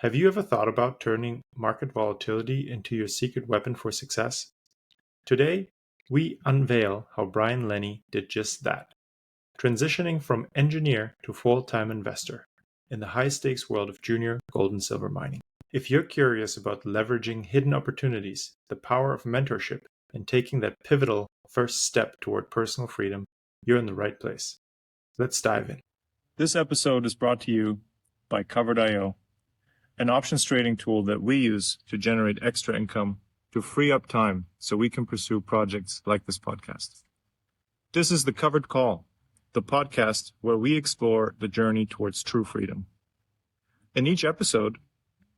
Have you ever thought about turning market volatility into your secret weapon for success? Today, we unveil how Brian Leni did just that, transitioning from engineer to full-time investor in the high-stakes world of junior gold and silver mining. If you're curious about leveraging hidden opportunities, the power of mentorship, and taking that pivotal first step toward personal freedom, you're in the right place. Let's dive in. This episode is brought to you by Covered.io, an options trading tool that we use to generate extra income to free up time so we can pursue projects like this podcast. This is the Covered Call, the podcast where we explore the journey towards true freedom. In each episode,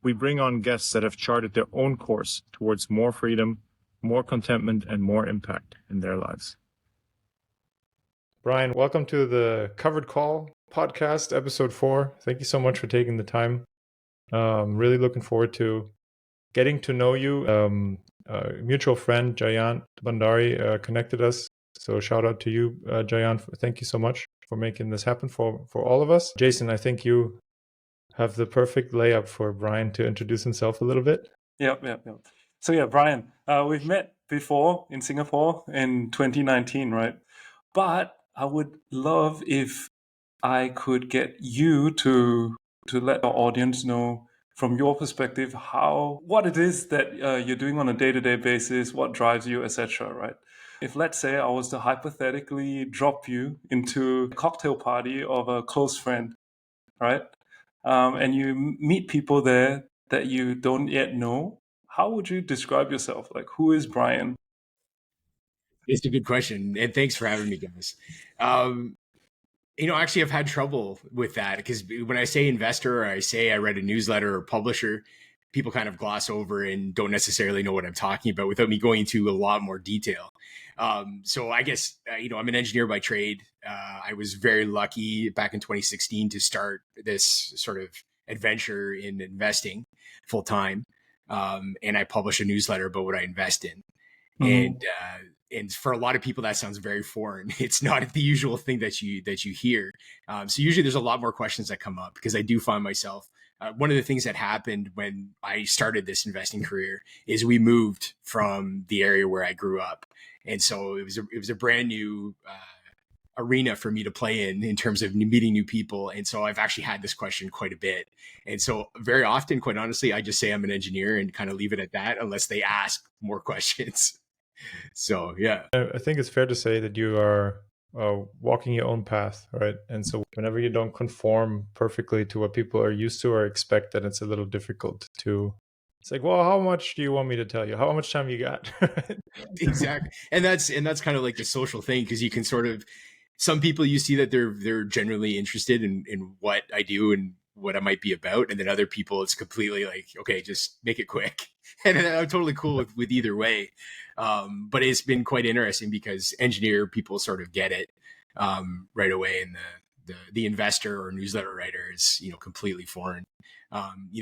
we bring on guests that have charted their own course towards more freedom, more contentment, and more impact in their lives. Brian, welcome to the Covered Call podcast, episode 4. Thank you so much for taking the time. Really looking forward to getting to know you. Mutual friend Jayant Bandari connected us. So shout out to you, Jayant. Thank you so much for making this happen for all of us. Jason, I think you have the perfect layup for Brian to introduce himself a little bit. Yep. So Brian, we've met before in Singapore in 2019, right? But I would love if I could get you to let our audience know from your perspective what it is that you're doing on a day-to-day basis, what drives you, etc. Right? If let's say I was to hypothetically drop you into a cocktail party of a close friend, right? And you meet people there that you don't yet know, how would you describe yourself? Like, who is Brian? It's a good question, and thanks for having me, guys. Actually, I've had trouble with that because when I say investor or I say I read a newsletter or publisher, people kind of gloss over and don't necessarily know what I'm talking about without me going into a lot more detail. So I guess, I'm an engineer by trade. I was very lucky back in 2016 to start this sort of adventure in investing full time. And I publish a newsletter about what I invest in. And for a lot of people, that sounds very foreign. It's not the usual thing that you hear. So usually there's a lot more questions that come up because I do find myself, one of the things that happened when I started this investing career is we moved from the area where I grew up. And so it was a brand new arena for me to play in terms of meeting new people. And so I've actually had this question quite a bit. And so very often, quite honestly, I just say I'm an engineer and kind of leave it at that unless they ask more questions. So, yeah. I think it's fair to say that you are walking your own path, right? And so whenever you don't conform perfectly to what people are used to or expect, then it's a little difficult to, it's like, well, how much do you want me to tell you? How much time you got? Exactly. And that's kind of like the social thing, because you can sort of, some people you see that they're genuinely interested in what I do and what I might be about. And then other people, it's completely like, okay, just make it quick. And I'm totally cool with either way. But it's been quite interesting because engineer people sort of get it right away. And the investor or newsletter writer is, completely foreign.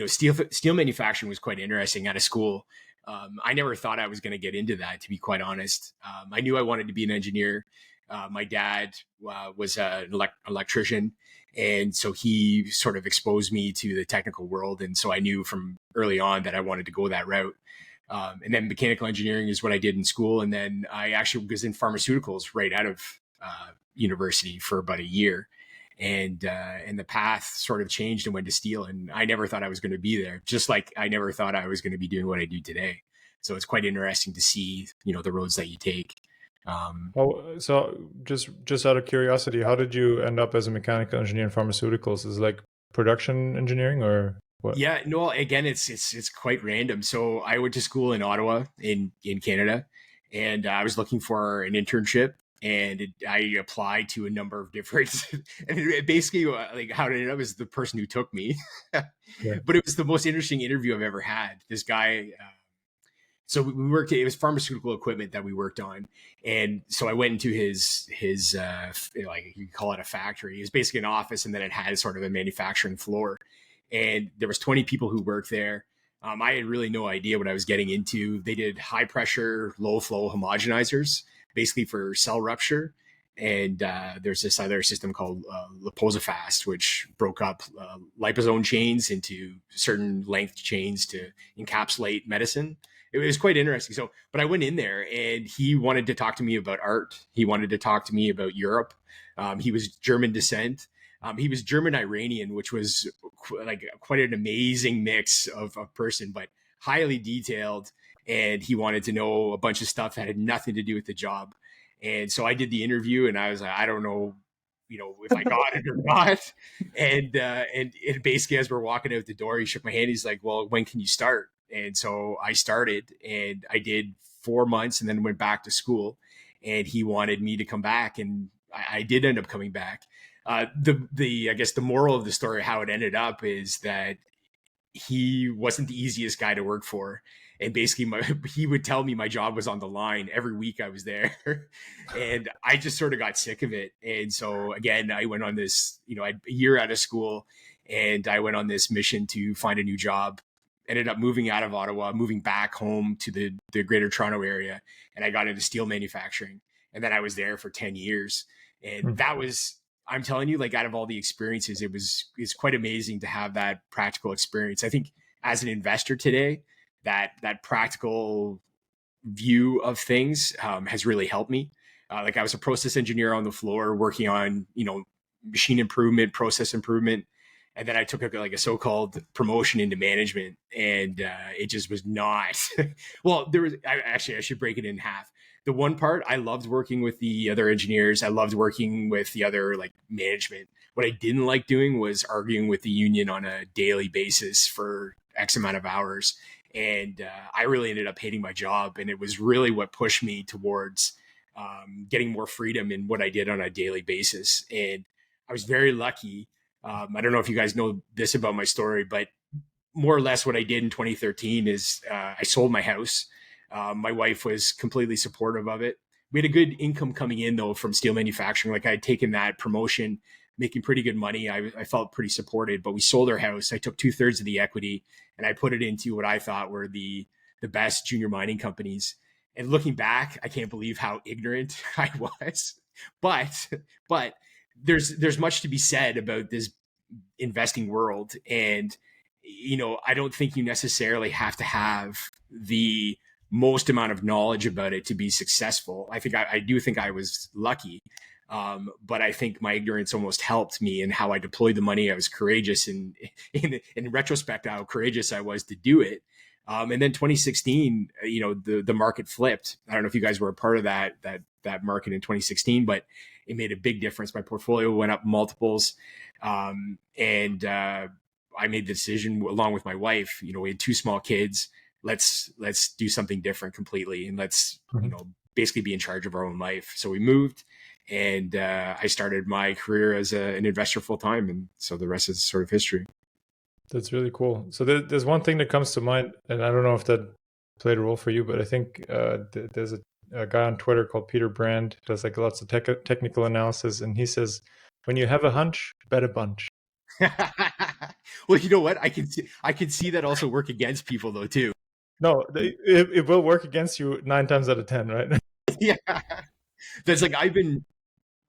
Steel manufacturing was quite interesting out of school. I never thought I was going to get into that, to be quite honest. I knew I wanted to be an engineer. My dad was an electrician. And so he sort of exposed me to the technical world. And so I knew from early on that I wanted to go that route. And then mechanical engineering is what I did in school. And then I actually was in pharmaceuticals right out of university for about a year. And the path sort of changed and went to steel. And I never thought I was going to be there, just like I never thought I was going to be doing what I do today. So it's quite interesting to see, the roads that you take. So just out of curiosity, how did you end up as a mechanical engineer in pharmaceuticals? Is it like production engineering or what? Yeah, no, again, it's quite random. So I went to school in Ottawa in Canada, and I was looking for an internship, and I applied to a number of different, and it basically like how it ended up is the person who took me. Yeah. But it was the most interesting interview I've ever had. This guy, so we worked, it was pharmaceutical equipment that we worked on. And so I went into his like you call it a factory. It was basically an office, and then it had sort of a manufacturing floor. And there was 20 people who worked there. I had really no idea what I was getting into. They did high pressure, low flow homogenizers, basically for cell rupture. And there's this other system called liposafast, which broke up liposome chains into certain length chains to encapsulate medicine. It was quite interesting. So, but I went in there and he wanted to talk to me about art. He wanted to talk to me about Europe. He was German descent. He was German Iranian, which was like quite an amazing mix of a person, but highly detailed. And he wanted to know a bunch of stuff that had nothing to do with the job. And so I did the interview and I was like, I don't know, if I got it or not. And basically as we're walking out the door, he shook my hand. He's like, well, when can you start? And so I started and I did 4 months and then went back to school, and he wanted me to come back. And I did end up coming back. I guess the moral of the story, how it ended up, is that he wasn't the easiest guy to work for. And basically he would tell me my job was on the line every week I was there. And I just sort of got sick of it. And so again, I went on this, a year out of school, and I went on this mission to find a new job. Ended up moving out of Ottawa, moving back home to the greater Toronto area. And I got into steel manufacturing. And then I was there for 10 years. And that was, I'm telling you, like, out of all the experiences, it's quite amazing to have that practical experience. I think as an investor today, that practical view of things has really helped me. Like, I was a process engineer on the floor working on, machine improvement, process improvement. And then I took a so-called promotion into management, and it just was not, well, I should break it in half. The one part, I loved working with the other engineers. I loved working with the other management. What I didn't like doing was arguing with the union on a daily basis for X amount of hours. And I really ended up hating my job. And it was really what pushed me towards getting more freedom in what I did on a daily basis. And I was very lucky. I don't know if you guys know this about my story, but more or less what I did in 2013 is I sold my house. My wife was completely supportive of it. We had a good income coming in, though, from steel manufacturing. Like, I had taken that promotion, making pretty good money. I felt pretty supported, but we sold our house. I took 2/3 of the equity and I put it into what I thought were the best junior mining companies. And looking back, I can't believe how ignorant I was. But there's much to be said about this investing world. And, I don't think you necessarily have to have the most amount of knowledge about it to be successful. I do think I was lucky. But I think my ignorance almost helped me in how I deployed the money. I was courageous, and in retrospect, how courageous I was to do it. And then 2016, the market flipped. I don't know if you guys were a part of that market in 2016, but it made a big difference. My portfolio went up multiples. And I made the decision along with my wife. We had 2 small kids. Let's do something different completely. And let's, basically be in charge of our own life. So we moved, and I started my career as an investor full time. And so the rest is sort of history. That's really cool. So there's one thing that comes to mind, and I don't know if that played a role for you, but I think there's a guy on Twitter called Peter Brand, does lots of technical analysis, and he says, when you have a hunch, bet a bunch. Well, you know what? I can see that also work against people, though, too. No, it will work against you 9 times out of 10, right? Yeah. That's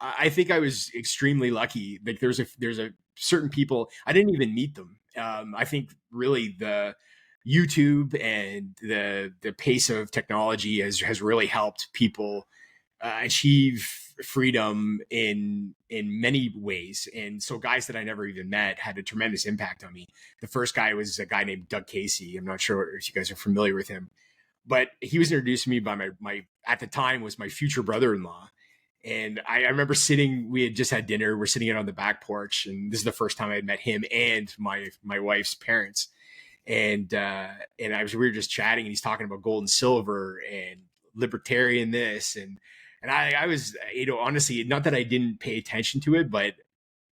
I think I was extremely lucky. Like, there's a certain people, I didn't even meet them. I think really the YouTube and the pace of technology has really helped people achieve freedom in many ways. And so guys that I never even met had a tremendous impact on me. The first guy was a guy named Doug Casey. I'm not sure if you guys are familiar with him, but he was introduced to me by my at the time was my future brother-in-law. And I remember we had just had dinner. We're sitting out on the back porch, and this is the first time I had met him and my wife's parents. And we were just chatting, and he's talking about gold and silver and libertarian this. And I was, honestly, not that I didn't pay attention to it, but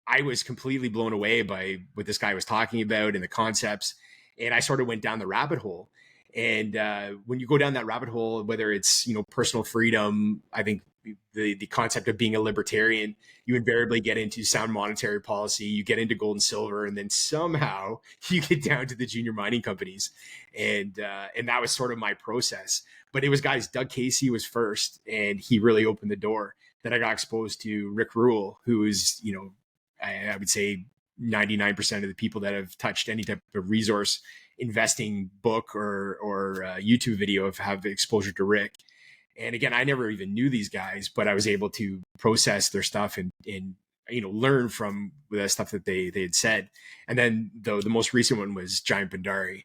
I was completely blown away by what this guy was talking about and the concepts. And I sort of went down the rabbit hole. And when you go down that rabbit hole, whether it's, personal freedom, I think the concept of being a libertarian, you invariably get into sound monetary policy, you get into gold and silver, and then somehow you get down to the junior mining companies. And that was sort of my process. But it was, guys, Doug Casey was first, and he really opened the door. that I got exposed to Rick Rule, who is, you know, I would say 99% of the people that have touched any type of resource investing book or YouTube video have exposure to Rick. And again, I never even knew these guys, but I was able to process their stuff and you know, learn from the stuff that they had said. And then the most recent one was Giant Bandari,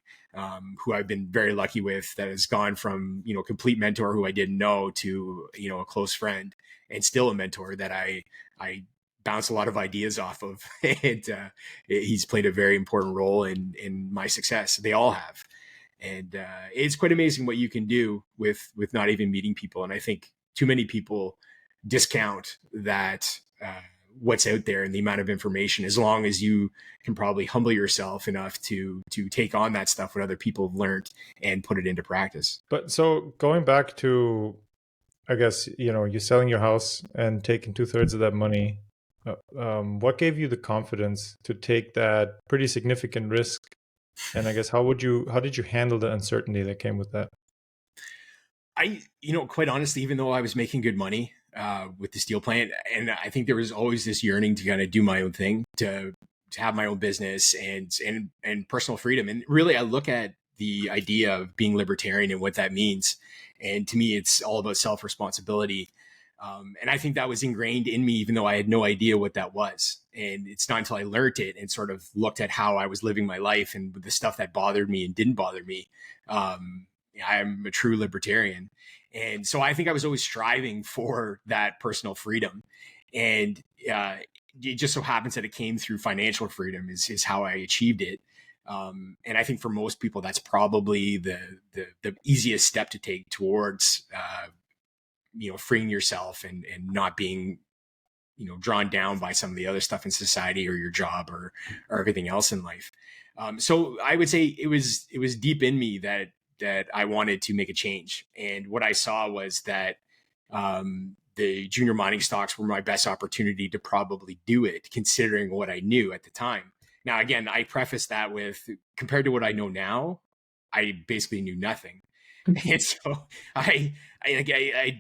who I've been very lucky with, that has gone from, you know, complete mentor who I didn't know to, you know, a close friend and still a mentor that I bounce a lot of ideas off of. And he's played a very important role in my success. They all have. And it's quite amazing what you can do with not even meeting people. And I think too many people discount that what's out there and the amount of information, as long as you can probably humble yourself enough to take on that stuff what other people have learned and put it into practice. But so going back to, I guess, you know, you selling your house and taking 2/3 of that money, what gave you the confidence to take that pretty significant risk? And I guess how did you handle the uncertainty that came with that? You know, quite honestly, even though I was making good money with the steel plant, and I think there was always this yearning to kind of do my own thing, to have my own business and personal freedom. And really, I look at the idea of being libertarian and what that means. And to me, it's all about self-responsibility. And I think that was ingrained in me, even though I had no idea what that was. And it's not until I learned it and sort of looked at how I was living my life and the stuff that bothered me and didn't bother me. I'm a true libertarian. And so I think I was always striving for that personal freedom. And it just so happens that it came through financial freedom is how I achieved it. And I think for most people, that's probably the easiest step to take towards you know, freeing yourself and not being, you know, drawn down by some of the other stuff in society or your job or everything else in life. So I would say it was deep in me that I wanted to make a change. And what I saw was that the junior mining stocks were my best opportunity to probably do it, considering what I knew at the time. Now, again, I preface that with, compared to what I know now, I basically knew nothing. And so I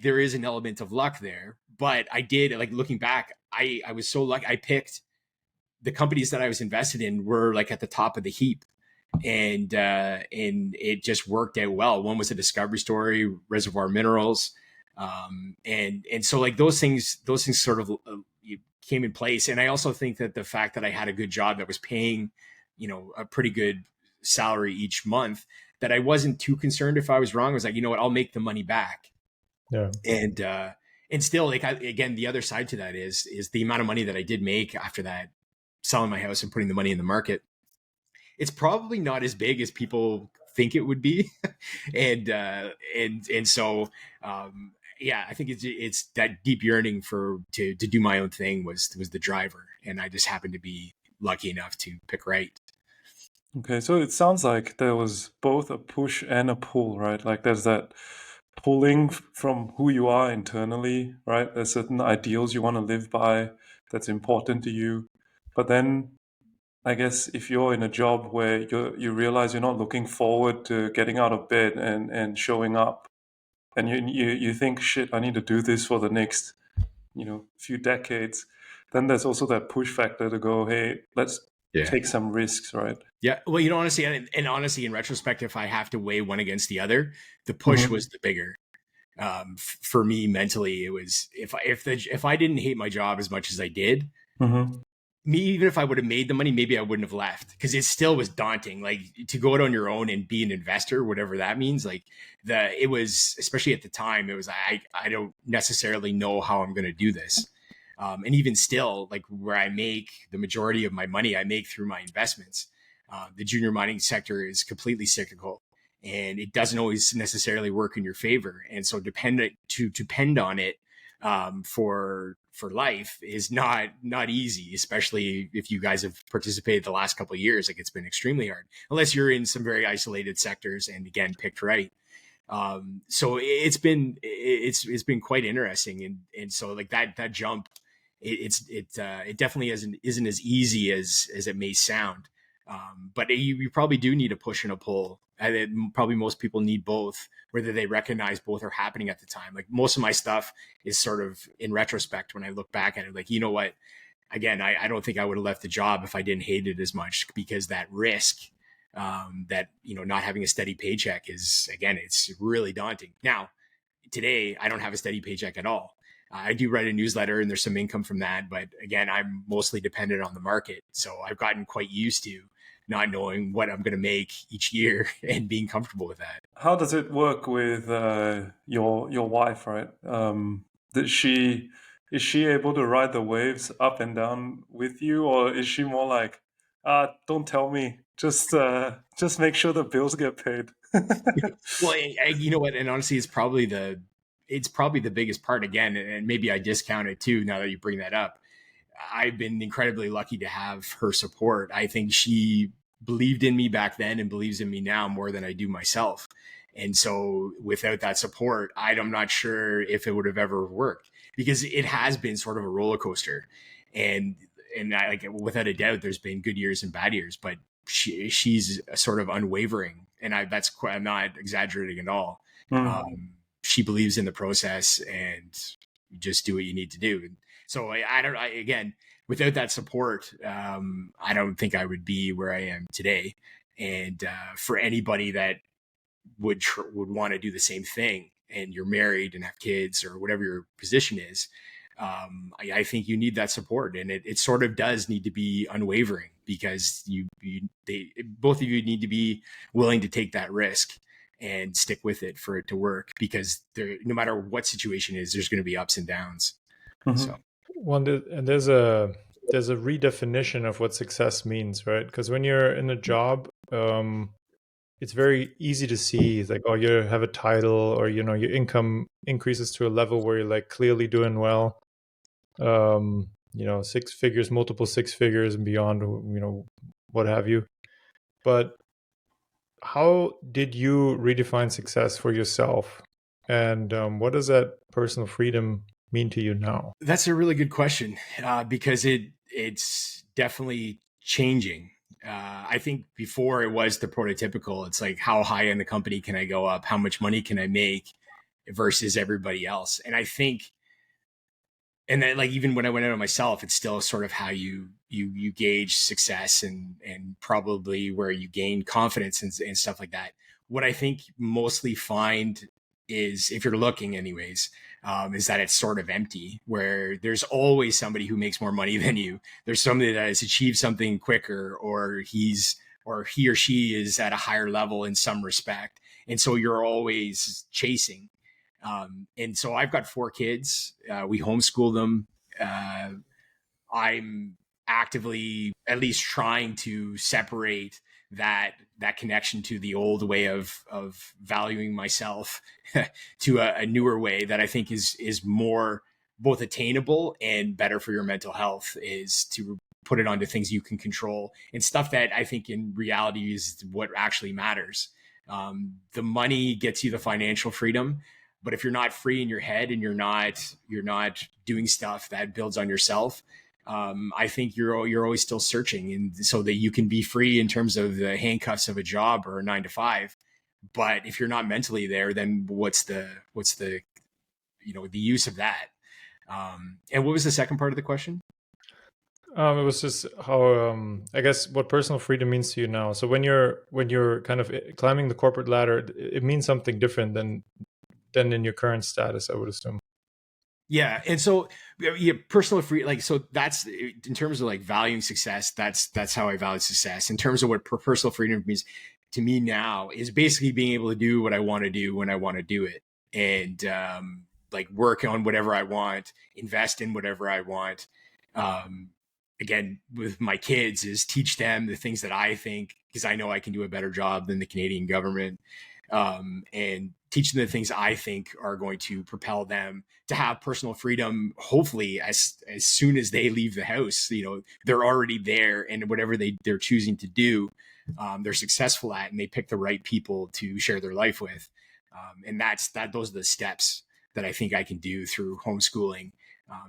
there is an element of luck there, but I did, like, looking back, I was so lucky. I picked the companies that I was invested in were like at the top of the heap, and it just worked out well. One was a discovery story, Reservoir Minerals, and so like those things sort of came in place. And I also think that the fact that I had a good job that was paying, you know, a pretty good salary each month, that I wasn't too concerned if I was wrong. I was like, you know what, I'll make the money back. Yeah. And still, like, again, the other side to that is the amount of money that I did make after that, selling my house and putting the money in the market. It's probably not as big as people think it would be. and so, yeah, I think it's that deep yearning to do my own thing was the driver. And I just happened to be lucky enough to pick right. Okay, so it sounds like there was both a push and a pull, right? Like there's that pulling from who you are internally, right? There's certain ideals you want to live by that's important to you. But then I guess if you're in a job where you realize you're not looking forward to getting out of bed and showing up, and you think, shit, I need to do this for the next, you know, few decades, then there's also that push factor to go, hey, let's take some risks, right? Yeah. Well, you know, honestly, and honestly, in retrospect, if I have to weigh one against the other, the push was the bigger. For me mentally, it was, if I didn't hate my job as much as I did, me, even if I would have made the money, maybe I wouldn't have left, because it still was daunting. Like, to go out on your own and be an investor, whatever that means. Like, it was, especially at the time, it was, I don't necessarily know how I'm going to do this. And even still, like, where I make the majority of my money, I make through my investments. The junior mining sector is completely cyclical, and it doesn't always necessarily work in your favor. And so depend on it for life is not easy, especially if you guys have participated the last couple of years. Like, it's been extremely hard, unless you're in some very isolated sectors and, again, picked right. So it's been quite interesting. And so, like, that jump, it definitely isn't as easy as it may sound. But you probably do need a push and a pull. Probably most people need both, whether they recognize both are happening at the time. Like most of my stuff is sort of in retrospect when I look back at it, like, you know what, again, I don't think I would have left the job if I didn't hate it as much, because that risk, that, not having a steady paycheck is, again, it's really daunting. Now, today, I don't have a steady paycheck at all. I do write a newsletter and there's some income from that. But again, I'm mostly dependent on the market. So I've gotten quite used to not knowing what I'm going to make each year and being comfortable with that. How does it work with your wife, right? Did she is she able to ride the waves up and down with you, or is she more like, don't tell me, just make sure the bills get paid? Well, you know what? And honestly, it's probably the biggest part, again, and maybe I discount it too now that you bring that up. I've been incredibly lucky to have her support. I think she believed in me back then and believes in me now more than I do myself. And so without that support, I'm not sure if it would have ever worked, because it has been sort of a roller coaster. And I, like, without a doubt, there's been good years and bad years, but she's sort of unwavering. And I'm not exaggerating at all. She believes in the process, and you just do what you need to do. So again, without that support, I don't think I would be where I am today. And for anybody that would want to do the same thing, and you're married and have kids or whatever your position is, I think you need that support, and it sort of does need to be unwavering, because both of you need to be willing to take that risk and stick with it for it to work, because no matter what situation is, there's going to be ups and downs. Mm-hmm. So. And there's a redefinition of what success means, right? Because when you're in a job, it's very easy to see, like, oh, you have a title, or your income increases to a level where you're like clearly doing well, 6 figures, multiple 6 figures and beyond, what have you. But how did you redefine success for yourself, and what does that personal freedom mean to you now? That's a really good question, because it's definitely changing. I think before it was the prototypical. It's like, how high in the company can I go up? How much money can I make versus everybody else? And I think, and then, like, even when I went out on myself, it's still sort of how you gauge success, and probably where you gain confidence and stuff like that. What I think mostly find is, if you're looking anyways, is that it's sort of empty, where there's always somebody who makes more money than you. There's somebody that has achieved something quicker, or he or she is at a higher level in some respect. And so you're always chasing. And so I've got 4 kids. We homeschool them. I'm actively at least trying to separate that connection to the old way of valuing myself to a newer way that I think is more both attainable and better for your mental health, is to put it onto things you can control and stuff that I think in reality is what actually matters. The money gets you the financial freedom, but if you're not free in your head, and you're not doing stuff that builds on yourself, I think you're always still searching, and so that you can be free in terms of the handcuffs of a job or a 9 to 5. But if you're not mentally there, then what's the the use of that? And what was the second part of the question? It was just how, I guess, what personal freedom means to you now. So when you're kind of climbing the corporate ladder, it means something different than in your current status, I would assume. Yeah. And so, yeah, personal free, like, so that's in terms of like valuing success. That's how I value success. In terms of what personal freedom means to me now, is basically being able to do what I want to do when I want to do it. And, like, work on whatever I want, invest in whatever I want. Again, with my kids, is teach them the things that I think, because I know I can do a better job than the Canadian government. And teach them the things I think are going to propel them to have personal freedom, hopefully as soon as they leave the house. They're already there, and whatever they're choosing to do, they're successful at, and they pick the right people to share their life with. And those are the steps that I think I can do through homeschooling,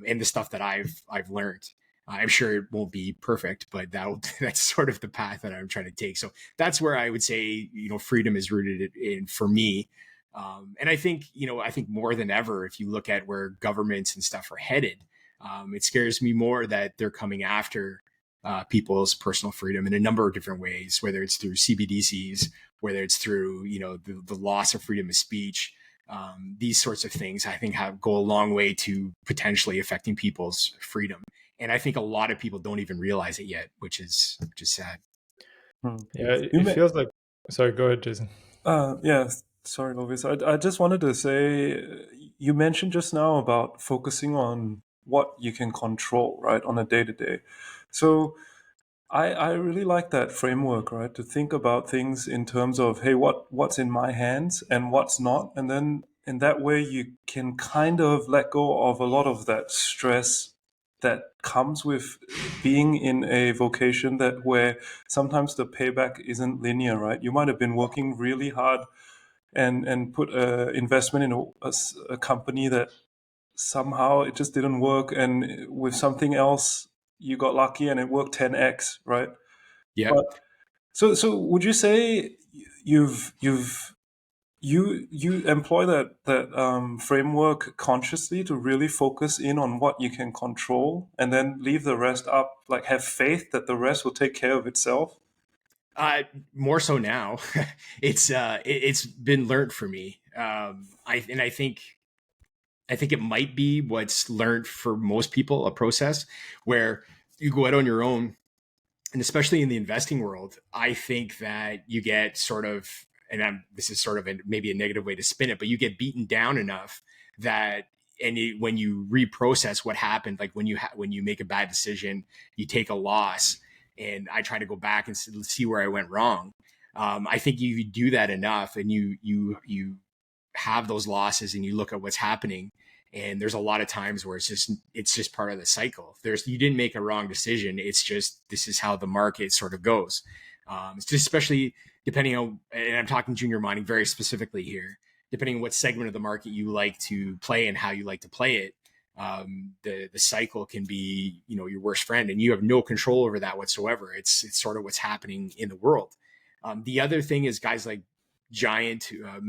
and the stuff that I've learned. I'm sure it won't be perfect, but that's sort of the path that I'm trying to take. So that's where I would say, freedom is rooted in for me. And I think, I think more than ever, if you look at where governments and stuff are headed, it scares me more that they're coming after people's personal freedom in a number of different ways, whether it's through CBDCs, whether it's through, the loss of freedom of speech. These sorts of things, I think, go a long way to potentially affecting people's freedom. And I think a lot of people don't even realize it yet, which is sad. Yeah, it feels like. Sorry, go ahead, Jason. Yeah, sorry, Lovis. I just wanted to say, you mentioned just now about focusing on what you can control, right, on a day to day. So I really like that framework, right, to think about things in terms of, hey, what's in my hands and what's not, and then in that way you can kind of let go of a lot of that stress that comes with being in a vocation that where sometimes the payback isn't linear, right? You might have been working really hard and put a investment in a company that somehow it just didn't work, and with something else you got lucky and it worked 10x, right? Yeah. But so would you say you employ that framework consciously to really focus in on what you can control and then leave the rest up, like have faith that the rest will take care of itself? More so now. It's been learned for me. I think it might be what's learned for most people, a process where you go out on your own, and especially in the investing world, I think that you get sort of, and this is sort of maybe a negative way to spin it, but you get beaten down enough that, when you reprocess what happened, like when you make a bad decision, you take a loss, and I try to go back and see where I went wrong. I think you do that enough, and you have those losses, and you look at what's happening. And there's a lot of times where it's just part of the cycle. You didn't make a wrong decision. It's just, this is how the market sort of goes. It's just, especially depending on, and I'm talking junior mining very specifically here, depending on what segment of the market you like to play and how you like to play it. The cycle can be, your worst friend, and you have no control over that whatsoever. It's sort of what's happening in the world. The other thing is guys like Giant, who have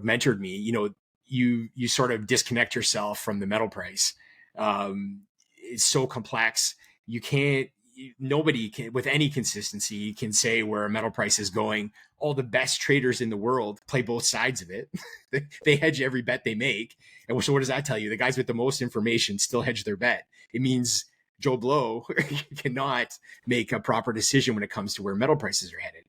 mentored me, you sort of disconnect yourself from the metal price. It's so complex. Nobody can, with any consistency, can say where a metal price is going. All the best traders in the world play both sides of it. They hedge every bet they make. And so what does that tell you? The guys with the most information still hedge their bet. It means Joe Blow cannot make a proper decision when it comes to where metal prices are headed.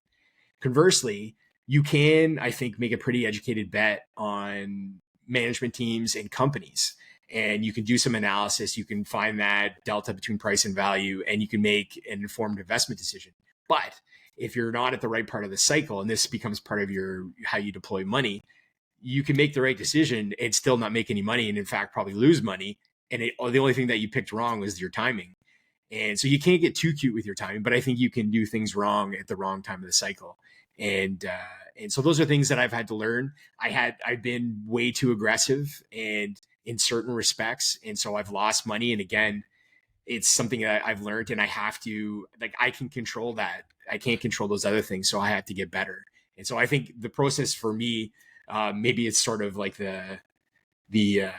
Conversely, you can, I think, make a pretty educated bet on management teams and companies. And you can do some analysis. You can find that delta between price and value, and you can make an informed investment decision. But if you're not at the right part of the cycle, and this becomes part of how you deploy money, you can make the right decision and still not make any money, and in fact probably lose money. And the only thing that you picked wrong was your timing. And so you can't get too cute with your timing, but I think you can do things wrong at the wrong time of the cycle. And so those are things that I've had to learn. I've been way too aggressive and in certain respects. And so I've lost money. And again, it's something that I've learned, and I have to, I can control that. I can't control those other things. So I have to get better. And so I think the process for me, maybe it's sort of like the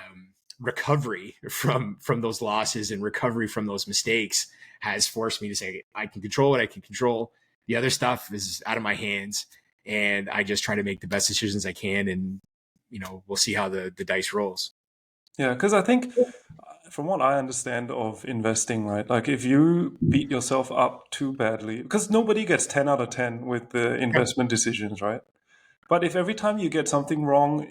recovery from those losses and recovery from those mistakes has forced me to say, I can control what I can control. The other stuff is out of my hands, and I just try to make the best decisions I can, and we'll see how the dice rolls. Yeah, because I think from what I understand of investing, right, like if you beat yourself up too badly, because nobody gets 10 out of 10 with the investment decisions, right? But if every time you get something wrong,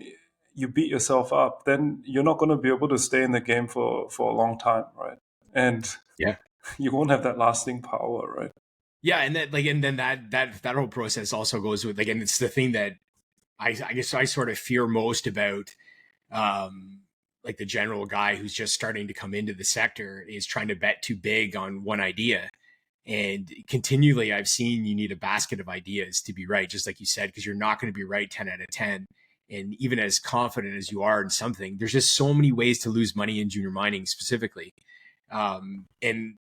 you beat yourself up, then you're not going to be able to stay in the game for a long time, right? And yeah, you won't have that lasting power, right? Yeah, and then that whole process also goes with, and it's the thing that I guess I sort of fear most about, the general guy who's just starting to come into the sector is trying to bet too big on one idea. And continually, I've seen you need a basket of ideas to be right, just like you said, because you're not going to be right 10 out of 10. And even as confident as you are in something, there's just so many ways to lose money in junior mining specifically. And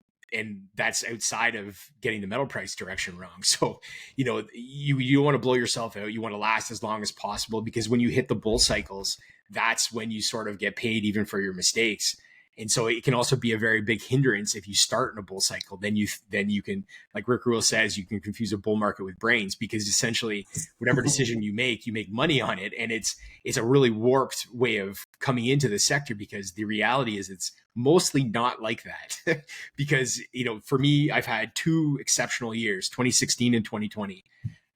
that's outside of getting the metal price direction wrong. So, you want to blow yourself out. You want to last as long as possible, because when you hit the bull cycles, that's when you sort of get paid even for your mistakes. And so it can also be a very big hindrance if you start in a bull cycle. Then you can, like Rick Rule says, you can confuse a bull market with brains, because essentially whatever decision you make money on it. And it's a really warped way of coming into the sector, because the reality is it's mostly not like that. Because, for me, I've had two exceptional years, 2016 and 2020.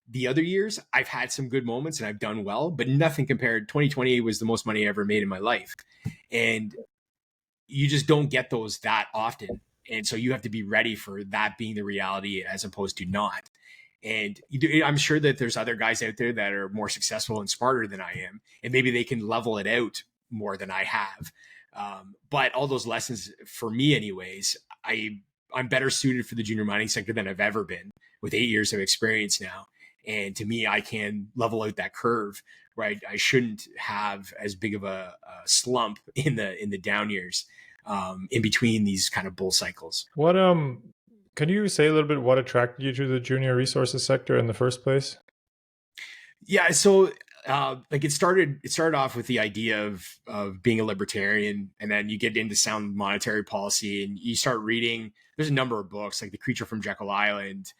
The other years, I've had some good moments and I've done well, but nothing compared. 2020 was the most money I ever made in my life. And you just don't get those that often. And so you have to be ready for that being the reality as opposed to not. And I'm sure that there's other guys out there that are more successful and smarter than I am, and maybe they can level it out more than I have. But all those lessons, for me anyways, I'm better suited for the junior mining sector than I've ever been, with 8 years of experience now. And to me, I can level out that curve, right? I shouldn't have as big of a slump in the down years, in between these kind of bull cycles. What can you say a little bit what attracted you to the junior resources sector in the first place? Yeah, so it started off with the idea of being a libertarian, and then you get into sound monetary policy, and you start reading. There's a number of books, like The Creature from Jekyll Island.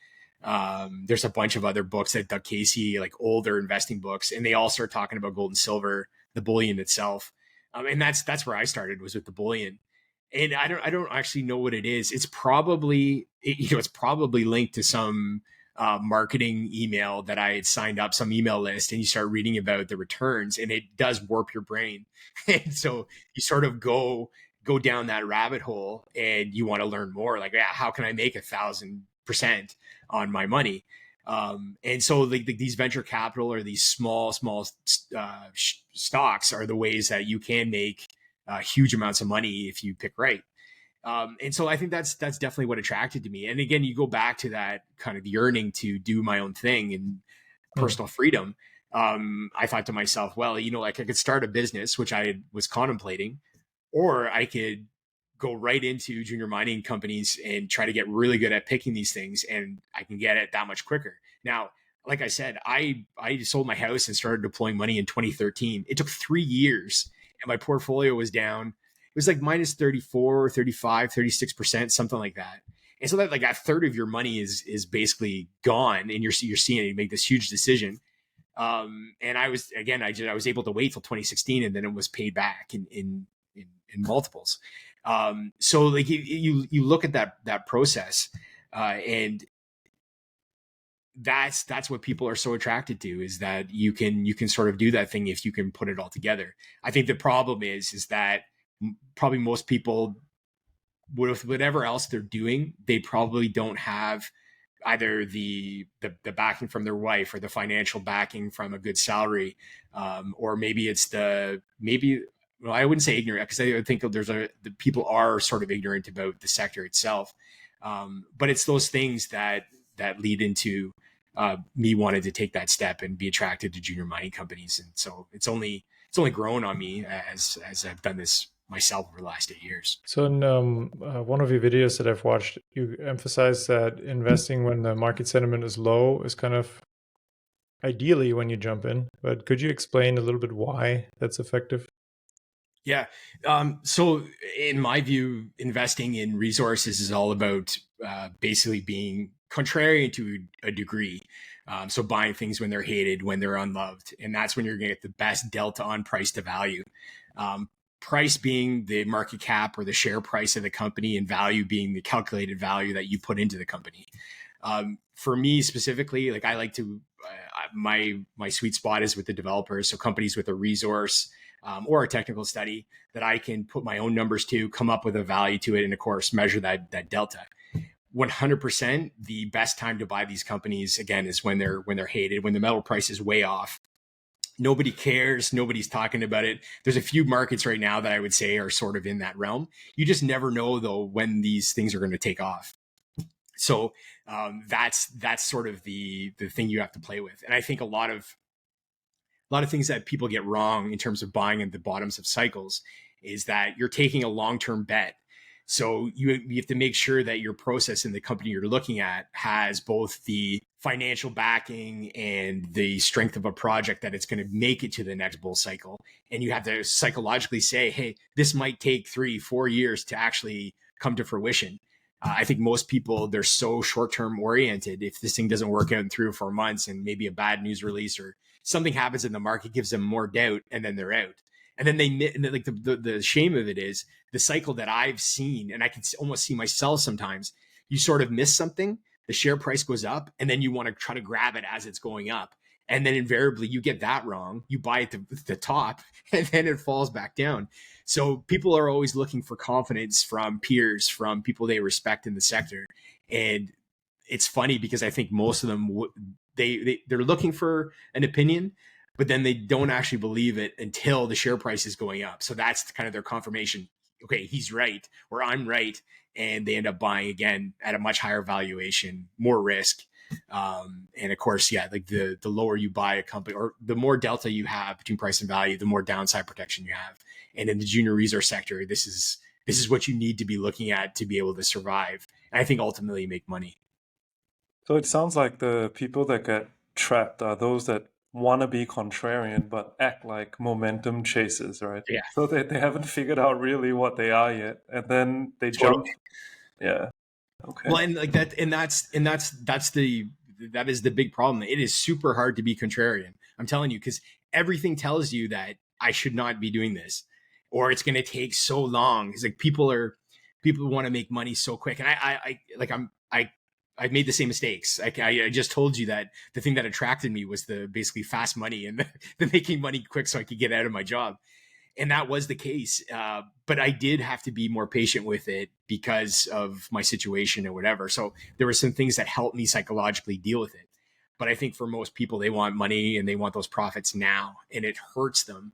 There's a bunch of other books that Doug Casey, like older investing books, and they all start talking about gold and silver, the bullion itself. And that's where I started, was with the bullion. And I don't actually know what it is. It's probably linked to some marketing email that I had signed up, some email list, and you start reading about the returns, and it does warp your brain. And so you sort of go down that rabbit hole, and you want to learn more. Like, how can I make 1,000% on my money? And so these venture capital, or these small stocks, are the ways that you can make huge amounts of money if you pick right. And so I think that's definitely what attracted to me. And again, you go back to that kind of yearning to do my own thing and personal freedom. I thought to myself, well, like, I could start a business, which I was contemplating, or I could go right into junior mining companies and try to get really good at picking these things, and I can get it that much quicker. Now, like I said, I sold my house and started deploying money in 2013. It took 3 years, and my portfolio was down. It was like minus 34, 35, 36%, something like that. And so that, like, a third of your money is basically gone, and you're seeing it. You make this huge decision. And I was able to wait till 2016, and then it was paid back in multiples. So like you look at that process, and that's what people are so attracted to, is that you can sort of do that thing if you can put it all together. I think the problem is that probably most people, with whatever else they're doing, they probably don't have either the backing from their wife, or the financial backing from a good salary, or maybe it's well, I wouldn't say ignorant, because I think the people are sort of ignorant about the sector itself. But it's those things that lead into me wanting to take that step and be attracted to junior mining companies. And so it's only grown on me as I've done this myself over the last 8 years. So in one of your videos that I've watched, you emphasize that investing when the market sentiment is low is kind of ideally when you jump in. But could you explain a little bit why that's effective? Yeah. So in my view, investing in resources is all about basically being contrarian to a degree. So buying things when they're hated, when they're unloved. And that's when you're going to get the best delta on price to value. Price being the market cap or the share price of the company, and value being the calculated value that you put into the company. For me specifically, like, I like to, my sweet spot is with the developers. So companies with a resource, or a technical study that I can put my own numbers to, come up with a value to it, and of course measure that delta. 100%, the best time to buy these companies, again, is when they're hated, when the metal price is way off. Nobody cares. Nobody's talking about it. There's a few markets right now that I would say are sort of in that realm. You just never know, though, when these things are going to take off. So that's sort of the thing you have to play with. And I think a lot of things that people get wrong in terms of buying at the bottoms of cycles is that you're taking a long-term bet. So you have to make sure that your process in the company you're looking at has both the financial backing and the strength of a project that it's going to make it to the next bull cycle. And you have to psychologically say, hey, this might take 3-4 years to actually come to fruition. I think most people, they're so short-term oriented. If this thing doesn't work out in 3 or 4 months and maybe a bad news release or something happens in the market, gives them more doubt, and then they're out. And then like the shame of it is the cycle that I've seen, and I can almost see myself sometimes, you sort of miss something, the share price goes up, and then you want to try to grab it as it's going up. And then invariably you get that wrong. You buy it to the top and then it falls back down. So people are always looking for confidence from peers, from people they respect in the sector. And it's funny because I think most of them, they're looking for an opinion, but then they don't actually believe it until the share price is going up. So that's kind of their confirmation. Okay, he's right, or I'm right. And they end up buying again at a much higher valuation, more risk. And of course, yeah, like the lower you buy a company or the more delta you have between price and value, the more downside protection you have. And in the junior resource sector, this is what you need to be looking at to be able to survive. And I think ultimately make money. So it sounds like the people that get trapped are those that want to be contrarian but act like momentum chasers, right? Yeah. So they haven't figured out really what they are yet, and then they Totally. jump. Yeah. Okay. Well, and like that, and that is the big problem. It is super hard to be contrarian. I'm telling you, because everything tells you that I should not be doing this, or it's going to take so long. It's like people want to make money so quick, and I've made the same mistakes. I just told you that the thing that attracted me was the basically fast money and the making money quick so I could get out of my job. And that was the case. But I did have to be more patient with it because of my situation or whatever. So there were some things that helped me psychologically deal with it. But I think for most people, they want money and they want those profits now, and it hurts them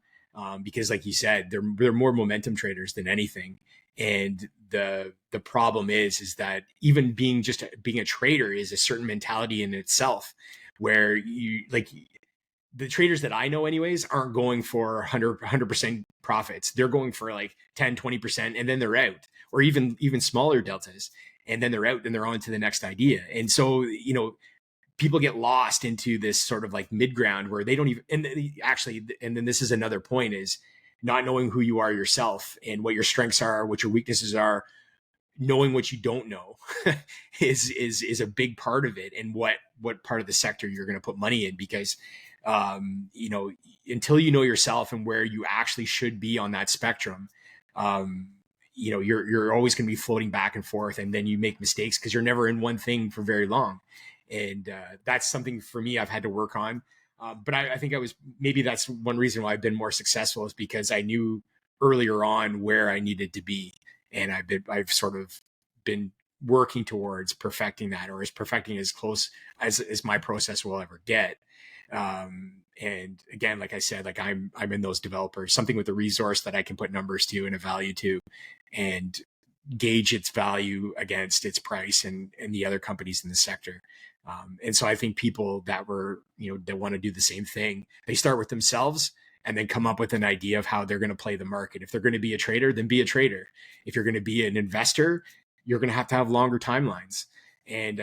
because, like you said, they're more momentum traders than anything. And the problem is that even being a trader is a certain mentality in itself, where you like the traders that I know anyways aren't going for 100% profits. They're going for like 10, 20%, and then they're out, or even smaller deltas. And then they're out and they're on to the next idea. And so, people get lost into this sort of like mid ground where they don't even, and actually, and then this is another point, is not knowing who you are yourself and what your strengths are, what your weaknesses are. Knowing what you don't know is a big part of it, and what part of the sector you're going to put money in, because until you know yourself and where you actually should be on that spectrum, you're always going to be floating back and forth, and then you make mistakes because you're never in one thing for very long. And that's something for me I've had to work on. But I think maybe that's one reason why I've been more successful, is because I knew earlier on where I needed to be. And I've sort of been working towards perfecting that, or perfecting as close as my process will ever get. And again, like I said, like I'm in those developers, something with a resource that I can put numbers to and a value to, and gauge its value against its price and the other companies in the sector. And so I think people that that want to do the same thing, they start with themselves and then come up with an idea of how they're going to play the market. If they're going to be a trader, then be a trader. If you're going to be an investor, you're going to have longer timelines. And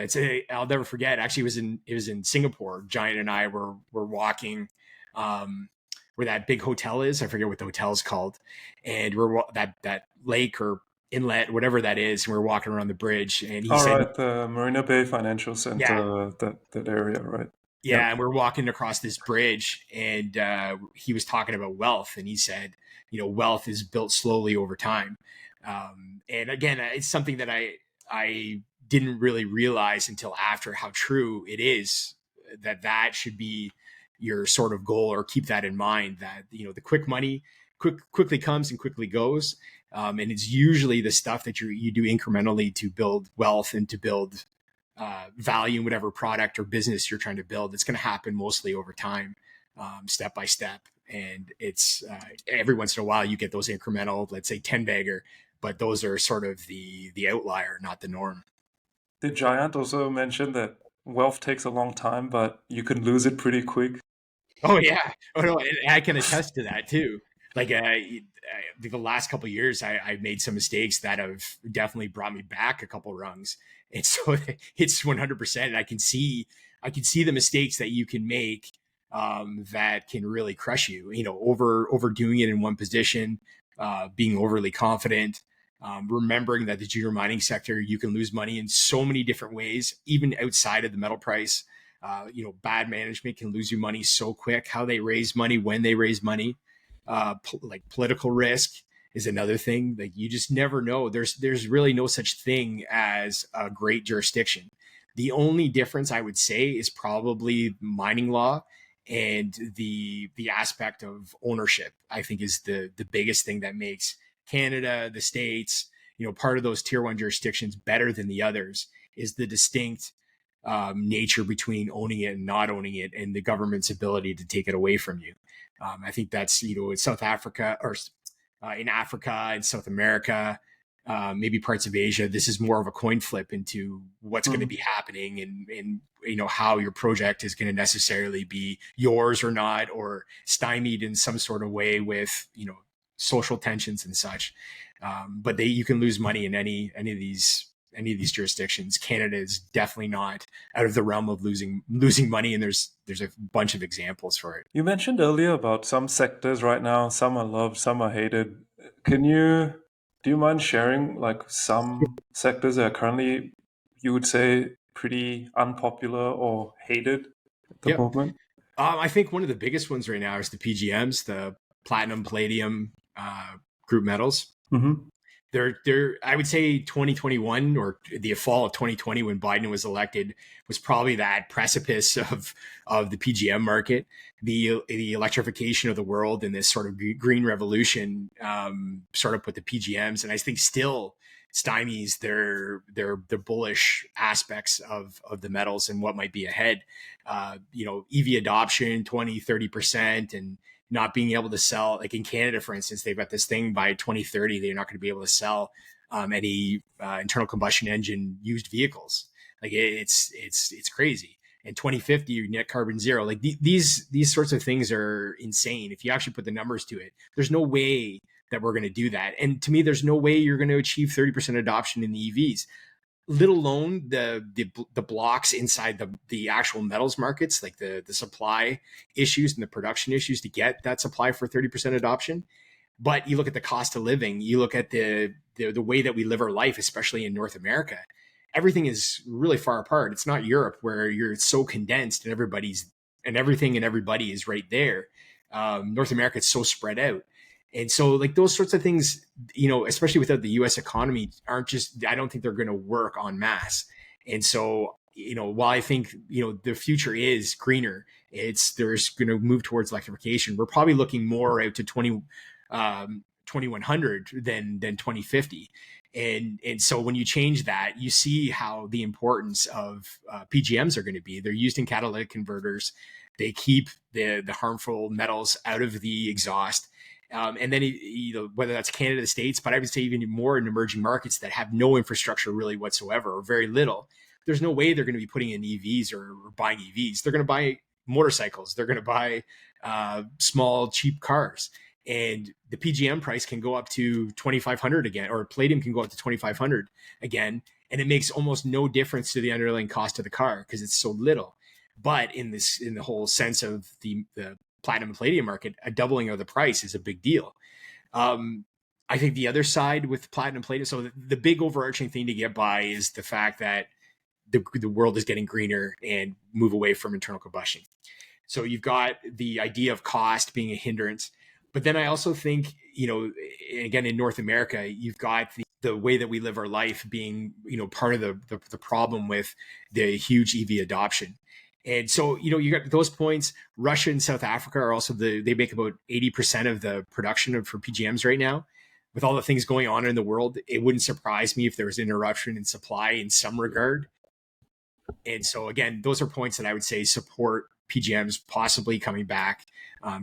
I'll never forget, actually it was in Singapore. Giant and I were walking where that big hotel is. I forget what the hotel is called. And we're that lake or inlet, whatever that is. And we're walking around the bridge, and he said, right, the Marina Bay Financial Center, that area, right? Yeah, yep. And we're walking across this bridge, and he was talking about wealth, and he said, wealth is built slowly over time. And again, it's something that I didn't really realize until after, how true it is, that should be your sort of goal, or keep that in mind, that the quick money quickly comes and quickly goes, and it's usually the stuff that you do incrementally to build wealth and to build value in whatever product or business you're trying to build. It's going to happen mostly over time, step by step. And it's every once in a while you get those incremental, let's say 10 bagger, but those are sort of the outlier, not the norm. Did Giant also mention that wealth takes a long time, but you can lose it pretty quick? Oh yeah. Oh no, I can attest to that too. like the last couple of years, I've made some mistakes that have definitely brought me back a couple rungs. And so it's 100%. And I can see the mistakes that you can make that can really crush you. Overdoing it in one position, being overly confident. Remembering that the junior mining sector, you can lose money in so many different ways, even outside of the metal price. Bad management can lose you money so quick. How they raise money, when they raise money, like political risk is another thing. Like you just never know. There's really no such thing as a great jurisdiction. The only difference I would say is probably mining law and the aspect of ownership. I think is the biggest thing that makes Canada, the States, part of those tier one jurisdictions better than the others is the distinct nature between owning it and not owning it, and the government's ability to take it away from you. I think that's in South Africa or in Africa and South America, maybe parts of Asia. This is more of a coin flip into what's going to be happening, and how your project is going to necessarily be yours or not, or stymied in some sort of way with social tensions and such. But you can lose money in any of these jurisdictions. Canada is definitely not out of the realm of losing money, and there's a bunch of examples for it. You mentioned earlier about some sectors right now, some are loved, some are hated. Do you mind sharing like some sectors that are currently, you would say, pretty unpopular or hated at the moment? I think one of the biggest ones right now is the PGMs, the platinum, palladium group metals. Mm-hmm. I would say 2021 or the fall of 2020 when Biden was elected was probably that precipice of the PGM market, the electrification of the world and this sort of green revolution sort of put the PGMs, and I think still stymies their bullish aspects of the metals and what might be ahead. EV adoption 20-30%, and not being able to sell, like in Canada, for instance, they've got this thing by 2030, they're not going to be able to sell any internal combustion engine used vehicles. Like it's crazy. And 2050, net carbon zero. Like these sorts of things are insane. If you actually put the numbers to it, there's no way that we're going to do that. And to me, there's no way you're going to achieve 30% adoption in the EVs, let alone the blocks inside the actual metals markets, like the supply issues and the production issues to get that supply for 30% adoption. But you look at the cost of living, you look at the way that we live our life, especially in North America, everything is really far apart. It's not Europe where you're so condensed and everything and everybody is right there. North America, it's so spread out. And so like those sorts of things, especially without the US economy, I don't think they're going to work en masse. And so, while I think, the future is greener, there's going to move towards electrification. We're probably looking more out to 2100 than 2050. And so when you change that, you see how the importance of PGMs are going to be. They're used in catalytic converters. They keep the harmful metals out of the exhaust. And then, whether that's Canada, the States, but I would say even more in emerging markets that have no infrastructure really whatsoever, or very little, there's no way they're going to be putting in EVs or buying EVs. They're going to buy motorcycles. They're going to buy small, cheap cars. And the PGM price can go up to 2,500 again, or palladium can go up to 2,500 again. And it makes almost no difference to the underlying cost of the car because it's so little. But in the whole sense of the platinum and palladium market, a doubling of the price is a big deal. I think the other side with platinum and palladium, so the big overarching thing to get by is the fact that the world is getting greener and move away from internal combustion. So you've got the idea of cost being a hindrance. But then I also think, again, in North America, you've got the way that we live our life being, part of the problem with the huge EV adoption. And so, you got those points. Russia and South Africa are also they make about 80% of the production for PGMs right now. With all the things going on in the world, it wouldn't surprise me if there was interruption in supply in some regard. And so, again, those are points that I would say support PGMs possibly coming back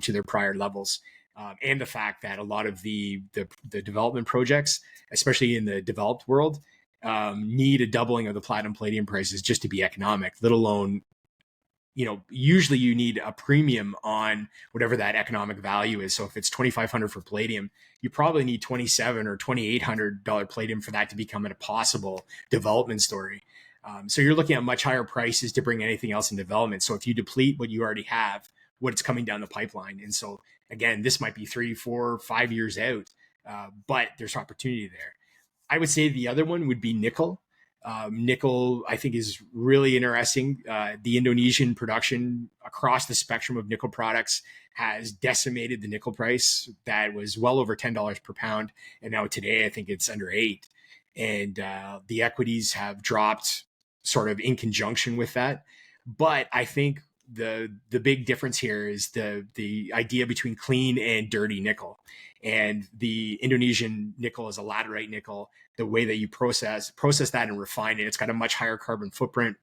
to their prior levels. And the fact that a lot of the development projects, especially in the developed world, need a doubling of the platinum palladium prices just to be economic, let alone usually you need a premium on whatever that economic value is. So if it's $2,500 for palladium, you probably need $2,700 or $2,800 palladium for that to become a possible development story. So you're looking at much higher prices to bring anything else in development. So if you deplete what you already have, what's coming down the pipeline. And so again, this might be 3, 4, 5 years out, but there's opportunity there. I would say the other one would be nickel. Nickel, I think, is really interesting. The Indonesian production across the spectrum of nickel products has decimated the nickel price that was well over $10 per pound. And now today, I think it's under 8. And the equities have dropped sort of in conjunction with that. But I think the big difference here is the idea between clean and dirty nickel. And the Indonesian nickel is a laterite nickel. The way that you process that and refine it, it's got a much higher carbon footprint.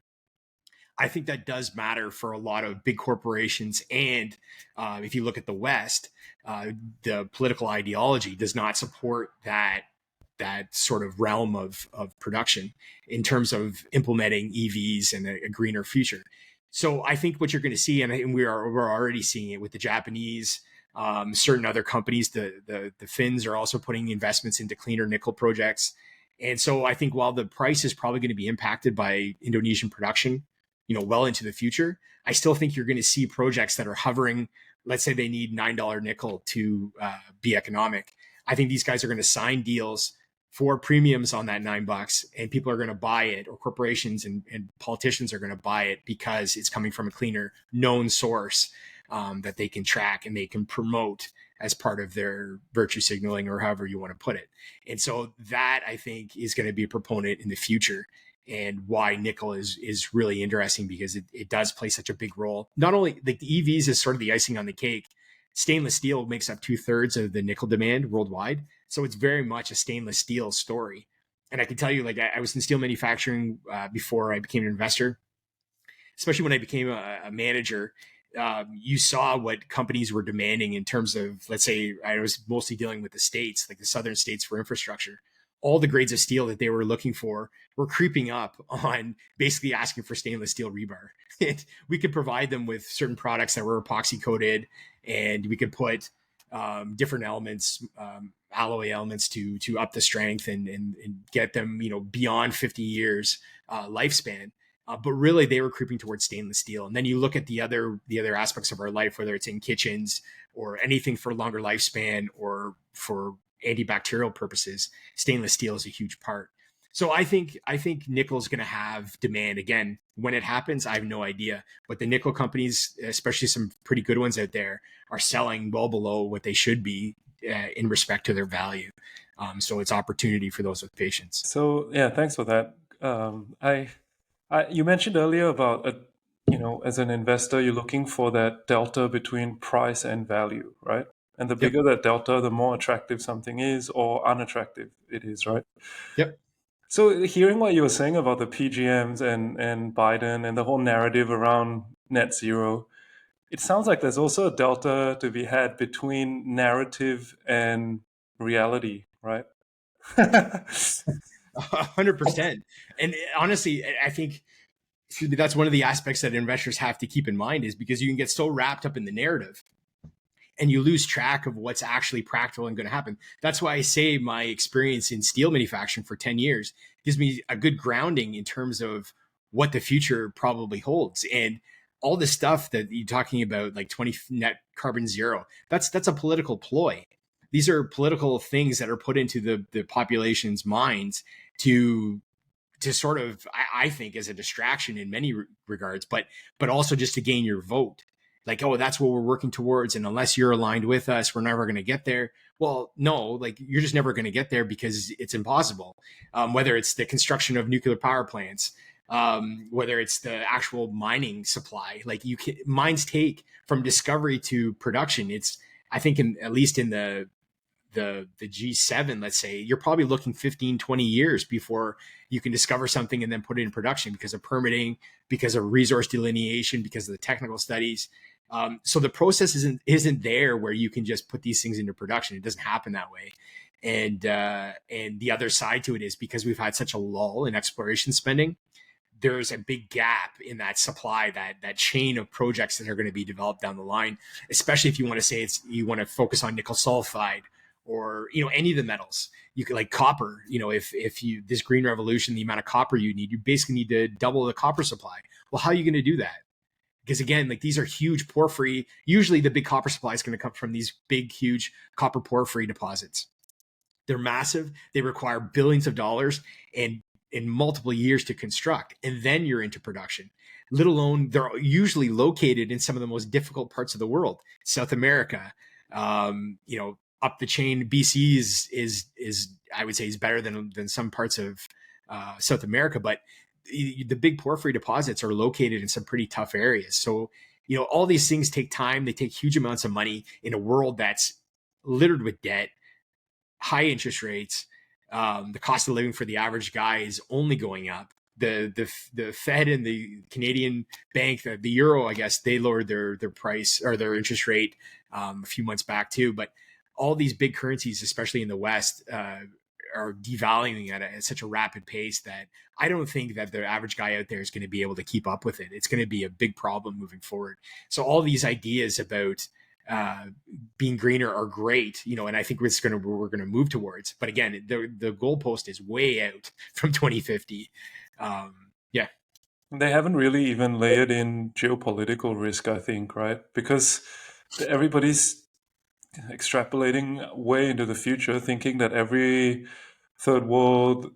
I think that does matter for a lot of big corporations. And if you look at the West, the political ideology does not support that sort of realm of production in terms of implementing EVs and a greener future. So I think what you're going to see, and we're already seeing it with the Japanese, certain other companies, the Finns are also putting investments into cleaner nickel projects. And so I think while the price is probably going to be impacted by Indonesian production, well into the future, I still think you're going to see projects that are hovering. Let's say they need $9 nickel to be economic. I think these guys are going to sign deals for premiums on that $9, and people are going to buy it, or corporations and politicians are going to buy it because it's coming from a cleaner, known source that they can track and they can promote as part of their virtue signaling, or however you want to put it. And so that, I think, is going to be a proponent in the future, and why nickel is really interesting, because it does play such a big role. Not only like the EVs is sort of the icing on the cake. Stainless steel makes up 2/3 of the nickel demand worldwide. So it's very much a stainless steel story. And I can tell you, like, I was in steel manufacturing before I became an investor, especially when I became a manager. You saw what companies were demanding in terms of, let's say, I was mostly dealing with the states, like the southern states, for infrastructure. All the grades of steel that they were looking for were creeping up on basically asking for stainless steel rebar. And we could provide them with certain products that were epoxy coated, and we could put different elements, alloy elements to up the strength and get them, beyond 50 years lifespan. But really, they were creeping towards stainless steel. And then you look at the other aspects of our life, whether it's in kitchens or anything for longer lifespan or for antibacterial purposes, stainless steel is a huge part. So I think nickel is going to have demand. Again, when it happens, I have no idea. But the nickel companies, especially some pretty good ones out there, are selling well below what they should be in respect to their value. So it's opportunity for those with patience. So yeah, thanks for that. You mentioned earlier about as an investor, you're looking for that delta between price and value, right? And the bigger that delta, the more attractive something is, or unattractive it is, right? Yep. So hearing what you were saying about the PGMs and Biden and the whole narrative around net zero, it sounds like there's also a delta to be had between narrative and reality, right? 100%. And honestly, I think that's one of the aspects that investors have to keep in mind, is because you can get so wrapped up in the narrative and you lose track of what's actually practical and going to happen. That's why I say my experience in steel manufacturing for 10 years gives me a good grounding in terms of what the future probably holds. And all the stuff that you're talking about, like 20 net carbon zero, that's a political ploy. These are political things that are put into the population's minds to sort of, I think, as a distraction in many regards, but also just to gain your vote. Like, oh, that's what we're working towards, and unless you're aligned with us, we're never going to get there. Well, no, like, you're just never going to get there because it's impossible. Whether it's the construction of nuclear power plants, whether it's the actual mining supply, like mines take from discovery to production. It's, I think, at least in the G7, let's say, you're probably looking 15, 20 years before you can discover something and then put it in production, because of permitting, because of resource delineation, because of the technical studies. So the process isn't there where you can just put these things into production. It doesn't happen that way. And the other side to it is, because we've had such a lull in exploration spending, there's a big gap in that supply, that chain of projects that are going to be developed down the line, especially if you want to say you want to focus on nickel sulfide or, any of the metals. You could, like copper, if you, this green revolution, the amount of copper you basically need to double the copper supply. Well, how are you going to do that? Because again, like these are huge porphyry. Usually the big copper supply is going to come from these big, huge copper porphyry deposits. They're massive. They require billions of dollars and in multiple years to construct. And then you're into production. Let alone they're usually located in some of the most difficult parts of the world. South America, up the chain, BC is I would say is better than some parts of South America, but the big porphyry deposits are located in some pretty tough areas. So, all these things take time. They take huge amounts of money in a world that's littered with debt, high interest rates. The cost of living for the average guy is only going up. The Fed and the Canadian bank, the euro, I guess they lowered their price or their interest rate a few months back too. But all these big currencies, especially in the West, are devaluing at such a rapid pace that I don't think that the average guy out there is going to be able to keep up with it. It's going to be a big problem moving forward. So all these ideas about being greener are great, and I think we're going to move towards. But again, the goalpost is way out from 2050. Yeah. They haven't really even layered in geopolitical risk, I think, right? Because everybody's extrapolating way into the future, thinking that every third world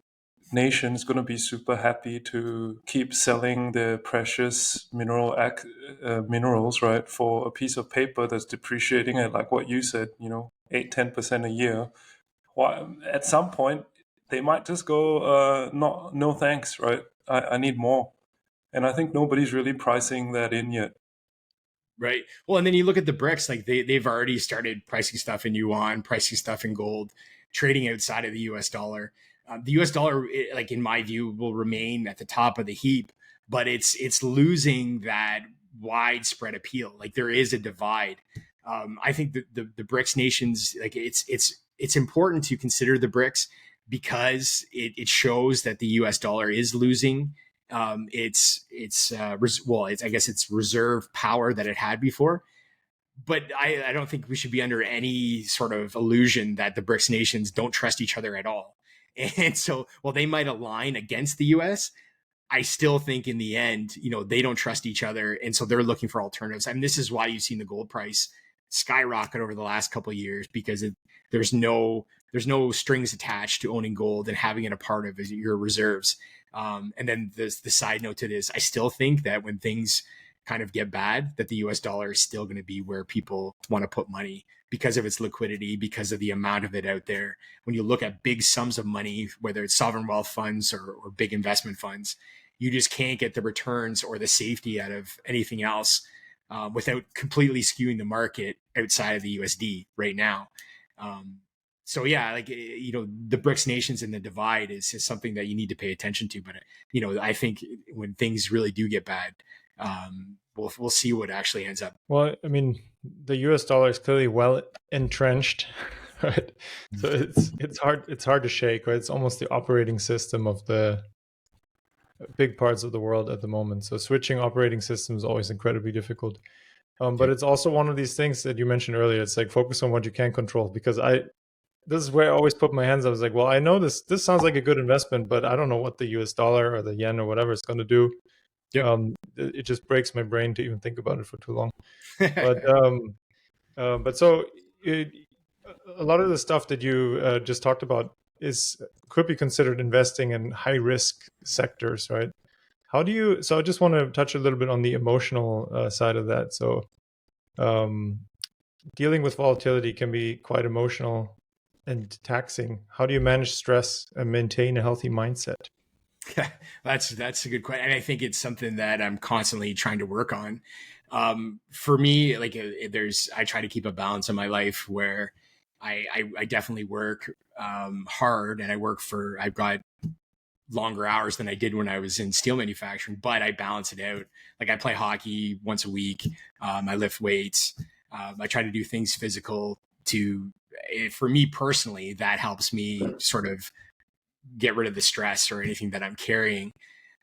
nation is going to be super happy to keep selling their precious minerals, right, for a piece of paper that's depreciating at, like what you said, 8-10% a year. At some point, they might just go, no thanks, right? I need more. And I think nobody's really pricing that in yet. Right. Well, and then you look at the BRICS, like they've already started pricing stuff in yuan, pricing stuff in gold, trading outside of the US dollar. The US dollar, like in my view, will remain at the top of the heap, but it's losing that widespread appeal. Like there is a divide. I think that the BRICS nations, like it's important to consider the BRICS because it shows that the US dollar is losing it's I guess it's reserve power that it had before. But I don't think we should be under any sort of illusion that the BRICS nations don't trust each other at all. And so while they might align against the US, I still think in the end, they don't trust each other. And so they're looking for alternatives. I mean, this is why you've seen the gold price skyrocket over the last couple of years, because there's no strings attached to owning gold and having it a part of your reserves. And then the side note to this, I still think that when things kind of get bad, that the US dollar is still going to be where people want to put money because of its liquidity, because of the amount of it out there. When you look at big sums of money, whether it's sovereign wealth funds or big investment funds, you just can't get the returns or the safety out of anything else without completely skewing the market outside of the USD right now. So yeah, like, the BRICS nations and the divide is something that you need to pay attention to. But, I think when things really do get bad, we'll see what actually ends up. Well, I mean, the US dollar is clearly well entrenched, right? So it's hard to shake, right? It's almost the operating system of the big parts of the world at the moment. So switching operating systems is always incredibly difficult. But it's also one of these things that you mentioned earlier. It's like focus on what you can control, because this is where I always put my hands up. I was like, well, I know this sounds like a good investment, but I don't know what the US dollar or the yen or whatever is going to do. Yep. It just breaks my brain to even think about it for too long. But so a lot of the stuff that you just talked about could be considered investing in high risk sectors, right? So I just want to touch a little bit on the emotional side of that. So dealing with volatility can be quite emotional and taxing. How do you manage stress and maintain a healthy mindset? Yeah, that's a good question. And I think it's something that I'm constantly trying to work on. For me, like I try to keep a balance in my life where I definitely work hard, and I've got longer hours than I did when I was in steel manufacturing, but I balance it out. Like I play hockey once a week. I lift weights. I try to do things physical for me personally, that helps me sort of get rid of the stress or anything that I'm carrying.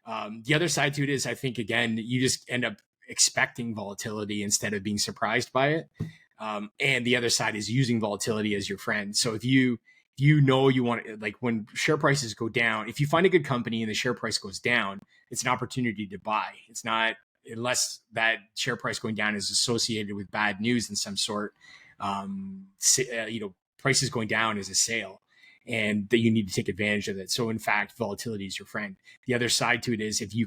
The other side to it is, I think, again, you just end up expecting volatility instead of being surprised by it. And the other side is using volatility as your friend. So if you know you want to, like, when share prices go down, if you find a good company and the share price goes down, it's an opportunity to buy. It's not, unless that share price going down is associated with bad news in some sort. Prices going down is a sale, and that you need to take advantage of it. So in fact, volatility is your friend. The other side to it is, if you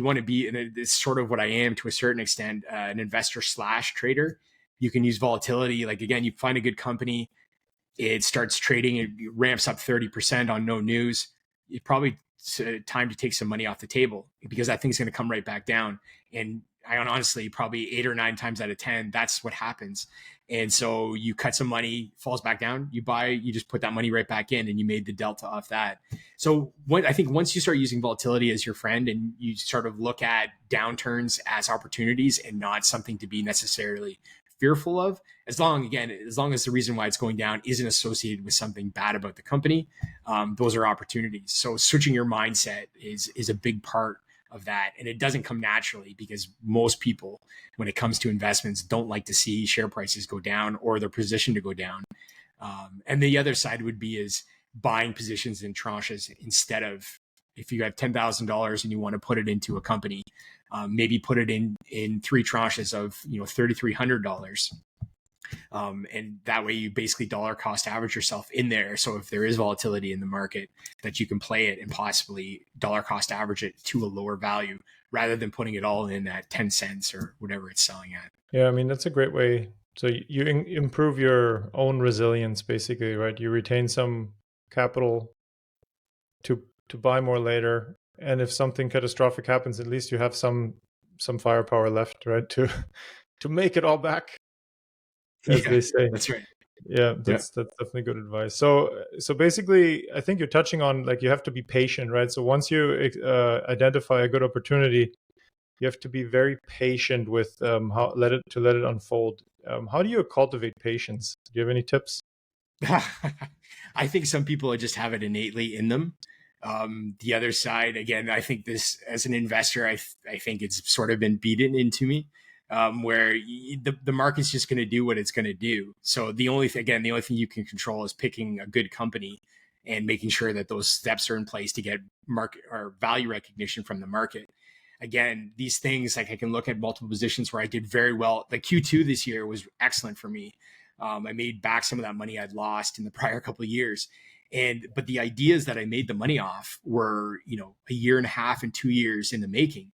want to be, and it's sort of what I am to a certain extent, an investor / trader, you can use volatility. Like, again, you find a good company, it starts trading, it ramps up 30% on no news. It's probably time to take some money off the table, because that thing's going to come right back down. And I honestly, probably 8 or 9 times out of 10, that's what happens. And so you cut some money, falls back down, you buy, you just put that money right back in, and you made the delta off that. So I think once you start using volatility as your friend, and you sort of look at downturns as opportunities and not something to be necessarily fearful of, as long as the reason why it's going down isn't associated with something bad about the company, those are opportunities. So switching your mindset is a big part of that. And it doesn't come naturally, because most people, when it comes to investments, don't like to see share prices go down or their position to go down. And the other side would be is buying positions in tranches, instead of, if you have $10,000 and you want to put it into a company, maybe put it in 3 tranches of $3,300. And that way you basically dollar cost average yourself in there. So if there is volatility in the market, that you can play it and possibly dollar cost average it to a lower value, rather than putting it all in at 10 cents or whatever it's selling at. Yeah, I mean, that's a great way. So you improve your own resilience, basically, right? You retain some capital to buy more later. And if something catastrophic happens, at least you have some firepower left, right? To make it all back, as they say. That's right. Yeah, that's definitely good advice. So basically, I think you're touching on, like, you have to be patient, right? So once you identify a good opportunity, you have to be very patient with how let it unfold. How do you cultivate patience? Do you have any tips? I think some people just have it innately in them. The other side, again, I think this, as an investor, I think it's sort of been beaten into me, where the market's just going to do what it's going to do. So the only thing you can control is picking a good company and making sure that those steps are in place to get market or value recognition from the market. Again, these things, like, I can look at multiple positions where I did very well. The Q2 this year was excellent for me. I made back some of that money I'd lost in the prior couple of years. But the ideas that I made the money off were, a year and a half and 2 years in the making.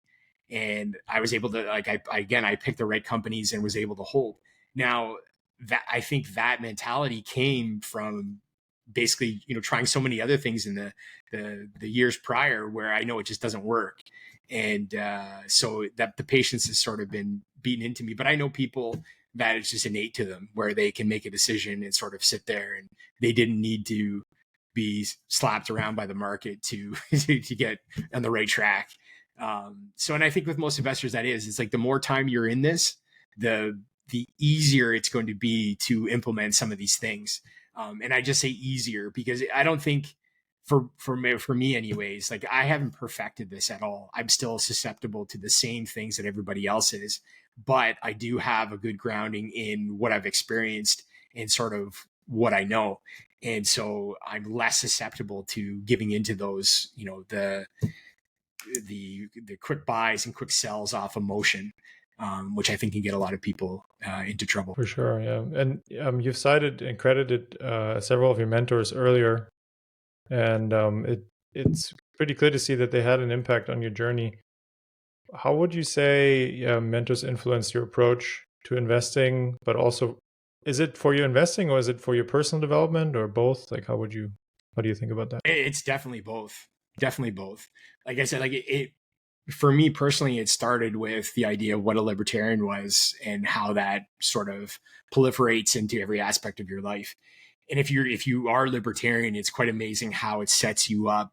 And I was able to, I picked the right companies and was able to hold. Now, that, I think that mentality came from basically, trying so many other things in the years prior, where I know it just doesn't work. And so that the patience has sort of been beaten into me. But I know people that it's just innate to them, where they can make a decision and sort of sit there, and they didn't need to be slapped around by the market to get on the right track. And I think with most investors, it's like, the more time you're in this, the easier it's going to be to implement some of these things. And I just say easier because I don't think, for me anyways, like, I haven't perfected this at all. I'm still susceptible to the same things that everybody else is, but I do have a good grounding in what I've experienced and sort of what I know. And so I'm less susceptible to giving into those, the quick buys and quick sells off emotion, which I think can get a lot of people into trouble. For sure, yeah. And you've cited and credited several of your mentors earlier, and it's pretty clear to see that they had an impact on your journey. How would you say mentors influenced your approach to investing, but also, is it for your investing or is it for your personal development, or both? Like, how do you think about that? It's definitely both. Definitely both. Like I said, like it for me personally, it started with the idea of what a libertarian was and how that sort of proliferates into every aspect of your life. And if you are libertarian, it's quite amazing how it sets you up,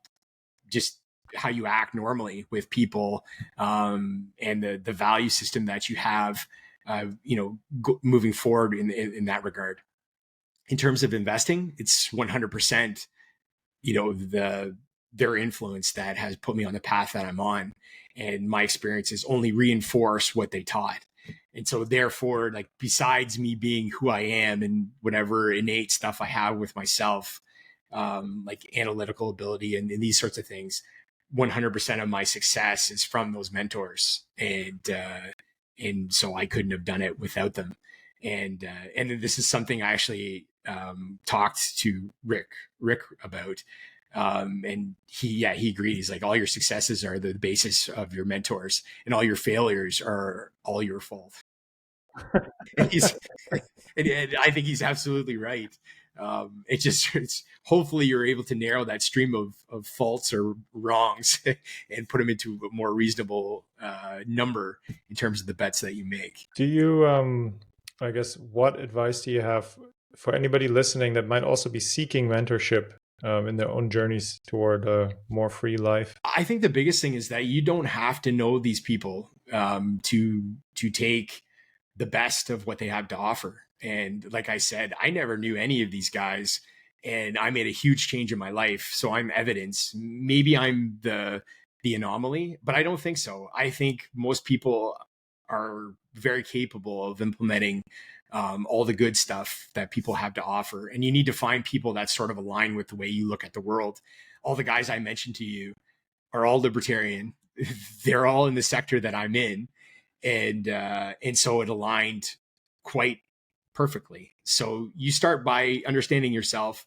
just how you act normally with people, and the value system that you have, moving forward in that regard. In terms of investing, it's 100%, their influence that has put me on the path that I'm on. And my experiences only reinforce what they taught. And so therefore, like, besides me being who I am and whatever innate stuff I have with myself, like analytical ability and these sorts of things, 100% of my success is from those mentors. And so I couldn't have done it without them. And this is something I actually talked to Rick about. And he agreed. He's like, all your successes are the basis of your mentors, and all your failures are all your fault. And and I think he's absolutely right. It's hopefully you're able to narrow that stream of faults or wrongs and put them into a more reasonable number in terms of the bets that you make. Do you, I guess, what advice do you have for anybody listening that might also be seeking mentorship in their own journeys toward a more free life? I think the biggest thing is that you don't have to know these people to take the best of what they have to offer. And like I said, I never knew any of these guys, and I made a huge change in my life. So I'm evidence. Maybe I'm the anomaly, but I don't think so. I think most people are very capable of implementing all the good stuff that people have to offer. And you need to find people that sort of align with the way you look at the world. All the guys I mentioned to you are all libertarian. They're all in the sector that I'm in. And so it aligned quite perfectly. So you start by understanding yourself,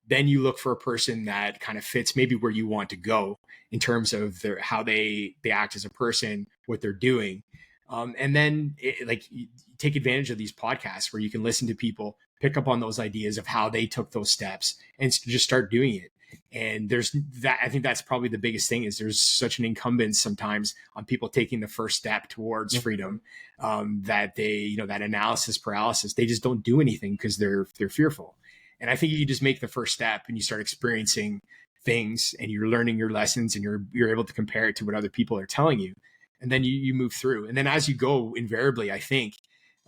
then you look for a person that kind of fits maybe where you want to go in terms of how they act as a person, what they're doing. And then you take advantage of these podcasts where you can listen to people, pick up on those ideas of how they took those steps and just start doing it. And there's that. I think that's probably the biggest thing, is there's such an incumbence sometimes on people taking the first step towards freedom, that they, that analysis paralysis, they just don't do anything because they're fearful. And I think you just make the first step and you start experiencing things and you're learning your lessons and you're able to compare it to what other people are telling you. And then you move through. And then as you go, invariably, I think,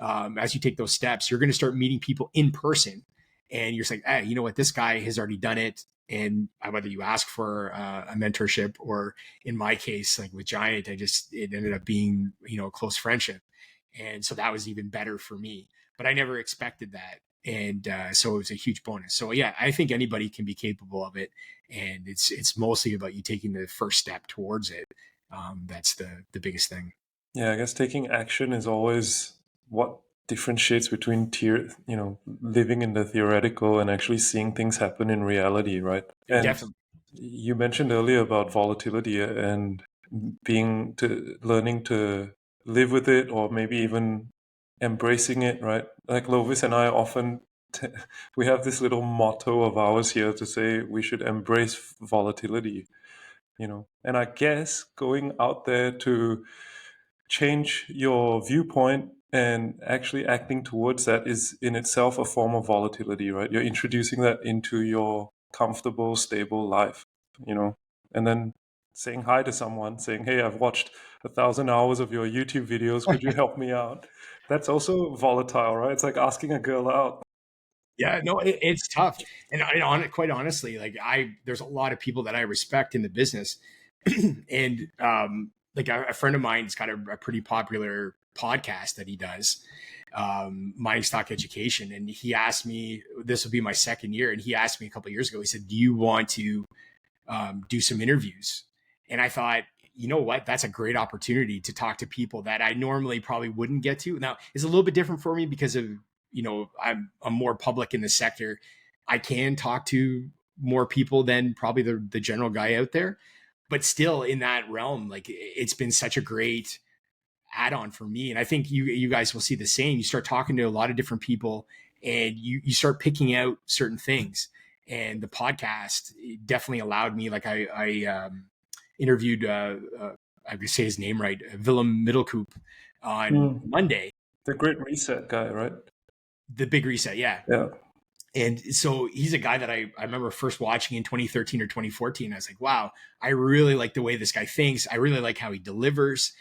as you take those steps, you're going to start meeting people in person. And you're saying, hey, you know what? This guy has already done it. And whether you ask for a mentorship, or in my case, like with Giant, it ended up being, a close friendship. And so that was even better for me. But I never expected that. And so it was a huge bonus. So yeah, I think anybody can be capable of it. And it's mostly about you taking the first step towards it. That's the biggest thing. Yeah, I guess taking action is always what differentiates between living in the theoretical and actually seeing things happen in reality, right? And definitely. You mentioned earlier about volatility and learning to live with it, or maybe even embracing it, right? Like Lovis and I often we have this little motto of ours here to say we should embrace volatility, and I guess going out there to change your viewpoint and actually acting towards that is in itself a form of volatility, right? You're introducing that into your comfortable, stable life, and then saying hi to someone, saying, hey, I've watched 1,000 hours of your YouTube videos. Could you help me out? That's also volatile, right? It's like asking a girl out. Yeah, no, it's tough. And quite honestly, there's a lot of people that I respect in the business. And like a friend of mine's got a pretty popular podcast that he does, Mining Stock Education. And he asked me, this will be my second year. And he asked me a couple of years ago, he said, do you want to do some interviews? And I thought, you know what, that's a great opportunity to talk to people that I normally probably wouldn't get to. Now, it's a little bit different for me because of, I'm more public in the sector. I can talk to more people than probably the general guy out there, but still in that realm, like, it's been such a great add-on for me. And I think you guys will see the same. You start talking to a lot of different people and you start picking out certain things. And the podcast definitely allowed me, like I interviewed, I could say his name right, Willem Middelkoop on Monday. The Great Reset guy, right? The Big Reset, yeah. Yeah. And so he's a guy that I remember first watching in 2013 or 2014. I was like, wow, I really like the way this guy thinks. I really like how he delivers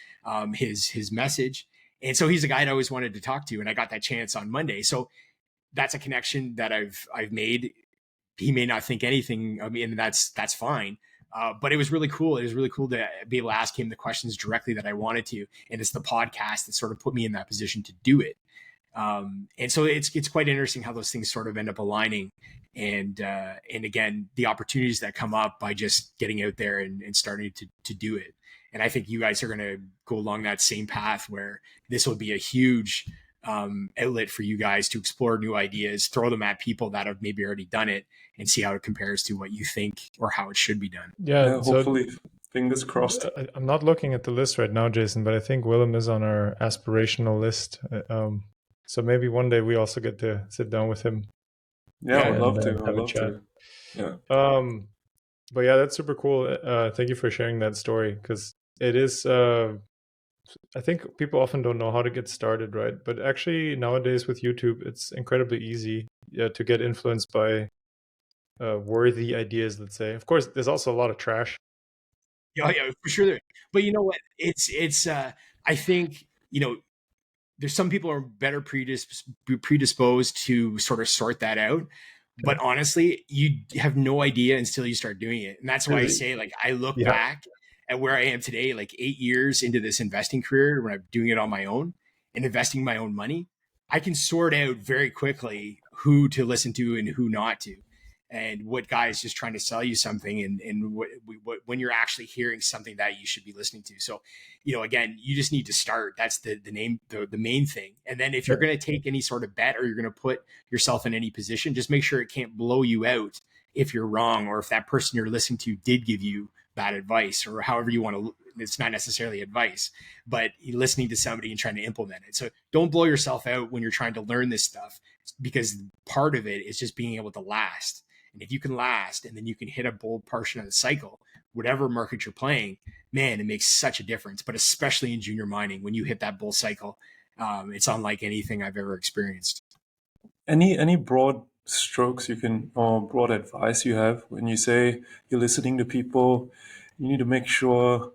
his message. And so he's a guy I always wanted to talk to. And I got that chance on Monday. So that's a connection that I've made. He may not think anything of me, and that's fine. But it was really cool. It was really cool to be able to ask him the questions directly that I wanted to. And it's the podcast that sort of put me in that position to do it. And so it's quite interesting how those things sort of end up aligning. And again, the opportunities that come up by just getting out there and starting to do it. And I think you guys are going to go along that same path where this will be a huge outlet for you guys to explore new ideas, throw them at people that have maybe already done it, and see how it compares to what you think or how it should be done. Yeah, hopefully, fingers crossed. I'm not looking at the list right now, Jason, but I think Willem is on our aspirational list. So maybe one day we also get to sit down with him. Yeah, I would love to. Have a chat. Yeah. But yeah, that's super cool. Thank you for sharing that story, because it is. I think people often don't know how to get started, right? But actually, nowadays with YouTube, it's incredibly easy to get influenced by worthy ideas. Let's say, of course, there's also a lot of trash. Yeah, for sure. But you know what? It's. I think there's some people are better predisposed to sort of sort that out. Okay. But honestly, you have no idea until you start doing it. And that's why I say, like, I look back at where I am today, like 8 years into this investing career, when I'm doing it on my own and investing my own money, I can sort out very quickly who to listen to and who not to. And what guy is just trying to sell you something, and what when you're actually hearing something that you should be listening to. So, again, you just need to start. That's the main thing. And then if you're going to take any sort of bet, or you're going to put yourself in any position, just make sure it can't blow you out if you're wrong, or if that person you're listening to did give you bad advice, or however you want to. It's not necessarily advice, but listening to somebody and trying to implement it. So don't blow yourself out when you're trying to learn this stuff, because part of it is just being able to last. And if you can last, and then you can hit a bold portion of the cycle, whatever market you're playing, man, it makes such a difference. But especially in junior mining, when you hit that bull cycle, it's unlike anything I've ever experienced. Any broad strokes or broad advice you have when you say you're listening to people? You need to make sure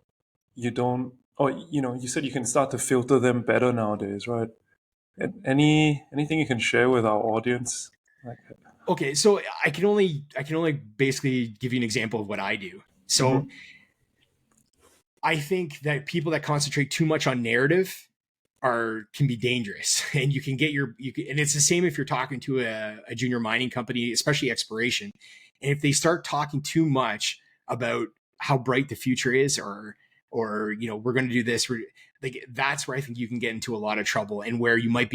you don't, or you said you can start to filter them better nowadays, right? Anything you can share with our audience? Okay, so I can only basically give you an example of what I do. So I think that people that concentrate too much on narrative can be dangerous, and you can and it's the same if you're talking to a junior mining company, especially exploration. And if they start talking too much about how bright the future is, or we're going to do this, that's where I think you can get into a lot of trouble, and where you might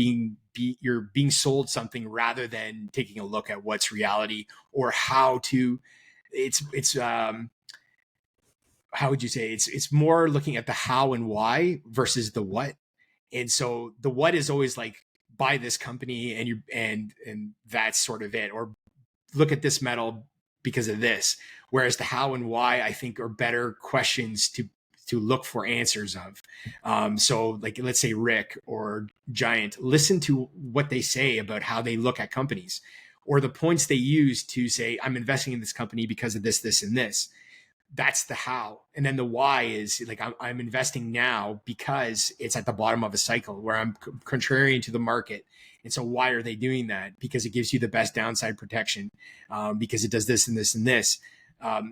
you're being sold something rather than taking a look at what's reality, or how to. How would you say it's more looking at the how and why versus the what. And so the what is always like, buy this company and that's sort of it, or look at this metal because of this. Whereas the how and why, I think, are better questions to look for answers of. So like, let's say Rick or Giant, listen to what they say about how they look at companies, or the points they use to say, I'm investing in this company because of this, this, and this. That's the how. And then the why is like, I'm investing now because it's at the bottom of a cycle where I'm contrarian to the market. And so why are they doing that? Because it gives you the best downside protection, because it does this and this and this.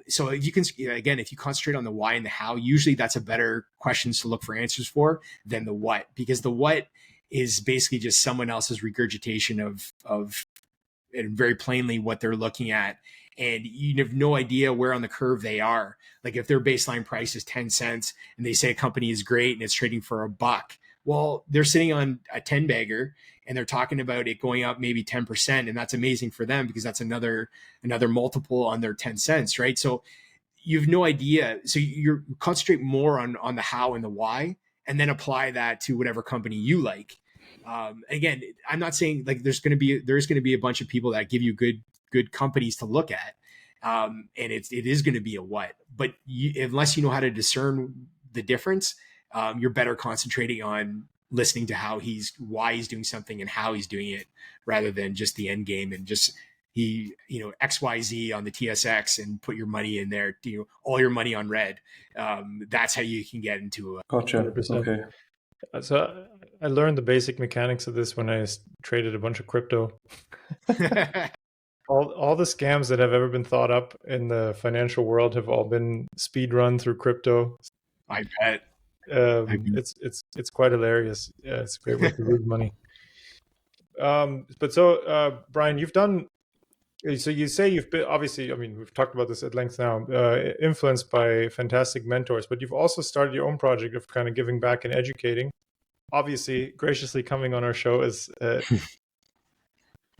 So if you can, again, if you concentrate on the why and the how, usually that's a better questions to look for answers for than the what, because the what is basically just someone else's regurgitation of and very plainly what they're looking at. And you have no idea where on the curve they are. Like if their baseline price is 10 cents and they say a company is great and it's trading for $1, well, they're sitting on a 10 bagger and they're talking about it going up maybe 10%. And that's amazing for them, because that's another multiple on their 10 cents, right? So you have no idea. So you concentrate more on the how and the why, and then apply that to whatever company you like. Again, I'm not saying like there's going to be a bunch of people that give you good companies to look at. And it is going to be a what, but unless you know how to discern the difference, you're better concentrating on listening to why he's doing something and how he's doing it, rather than just the end game and just XYZ on the TSX and put your money in there, all your money on red. That's how you can get into Gotcha. 100%. Okay. So I learned the basic mechanics of this when I traded a bunch of crypto. All the scams that have ever been thought up in the financial world have all been speed run through crypto. I bet. It's quite hilarious. Yeah, it's a great way to lose money. But so, Brian, you've done. So you say you've been, obviously, I mean, we've talked about this at length now, influenced by fantastic mentors, but you've also started your own project of kind of giving back and educating. Obviously, graciously coming on our show is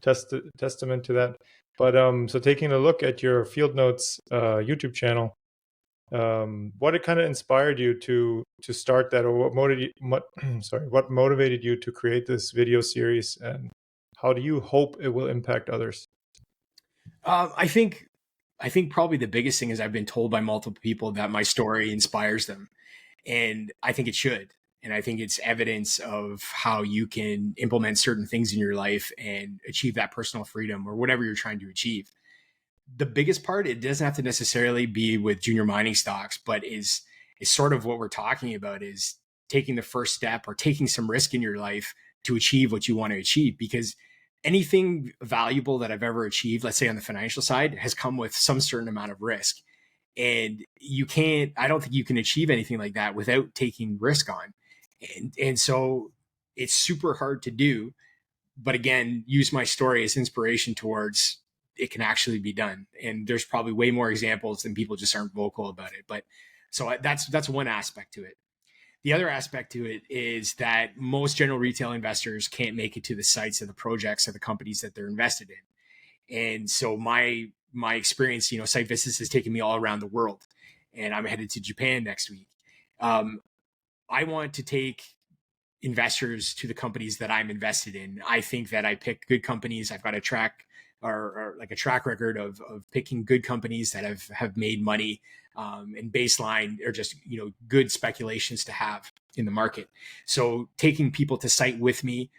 testament to that. But so taking a look at your Field Notes YouTube channel, what it kind of inspired you to start that, or what motivated you to create this video series, and how do you hope it will impact others? I think probably the biggest thing is I've been told by multiple people that my story inspires them, and I think it should. And I think it's evidence of how you can implement certain things in your life and achieve that personal freedom or whatever you're trying to achieve. The biggest part, it doesn't have to necessarily be with junior mining stocks, but is sort of what we're talking about, is taking the first step or taking some risk in your life to achieve what you want to achieve. Because anything valuable that I've ever achieved, let's say on the financial side, has come with some certain amount of risk. And I don't think you can achieve anything like that without taking risk on. And so it's super hard to do, but again, use my story as inspiration towards it can actually be done. And there's probably way more examples than people just aren't vocal about it. But so that's one aspect to it. The other aspect to it is that most general retail investors can't make it to the sites of the projects of the companies that they're invested in. And so my experience, site visits has taken me all around the world, and I'm headed to Japan next week. I want to take investors to the companies that I'm invested in. I think that I pick good companies. I've got a track or like a track record of picking good companies that have made money, and baseline or just, good speculations to have in the market. So taking people to site with me,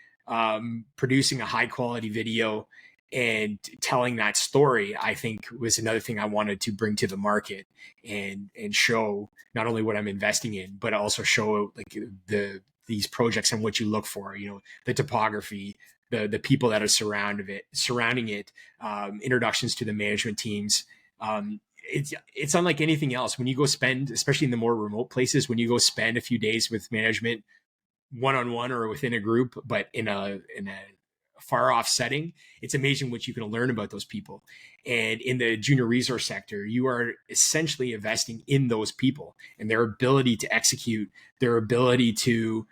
producing a high quality video and telling that story, I think was another thing I wanted to bring to the market and show not only what I'm investing in, but also show like these projects and what you look for, the topography, the people that are surrounding it, introductions to the management teams. It's unlike anything else. When you go spend, especially in the more remote places, when you go spend a few days with management, one-on-one or within a group, but in a far off setting, it's amazing what you can learn about those people. And in the junior resource sector, you are essentially investing in those people and their ability to execute, their ability to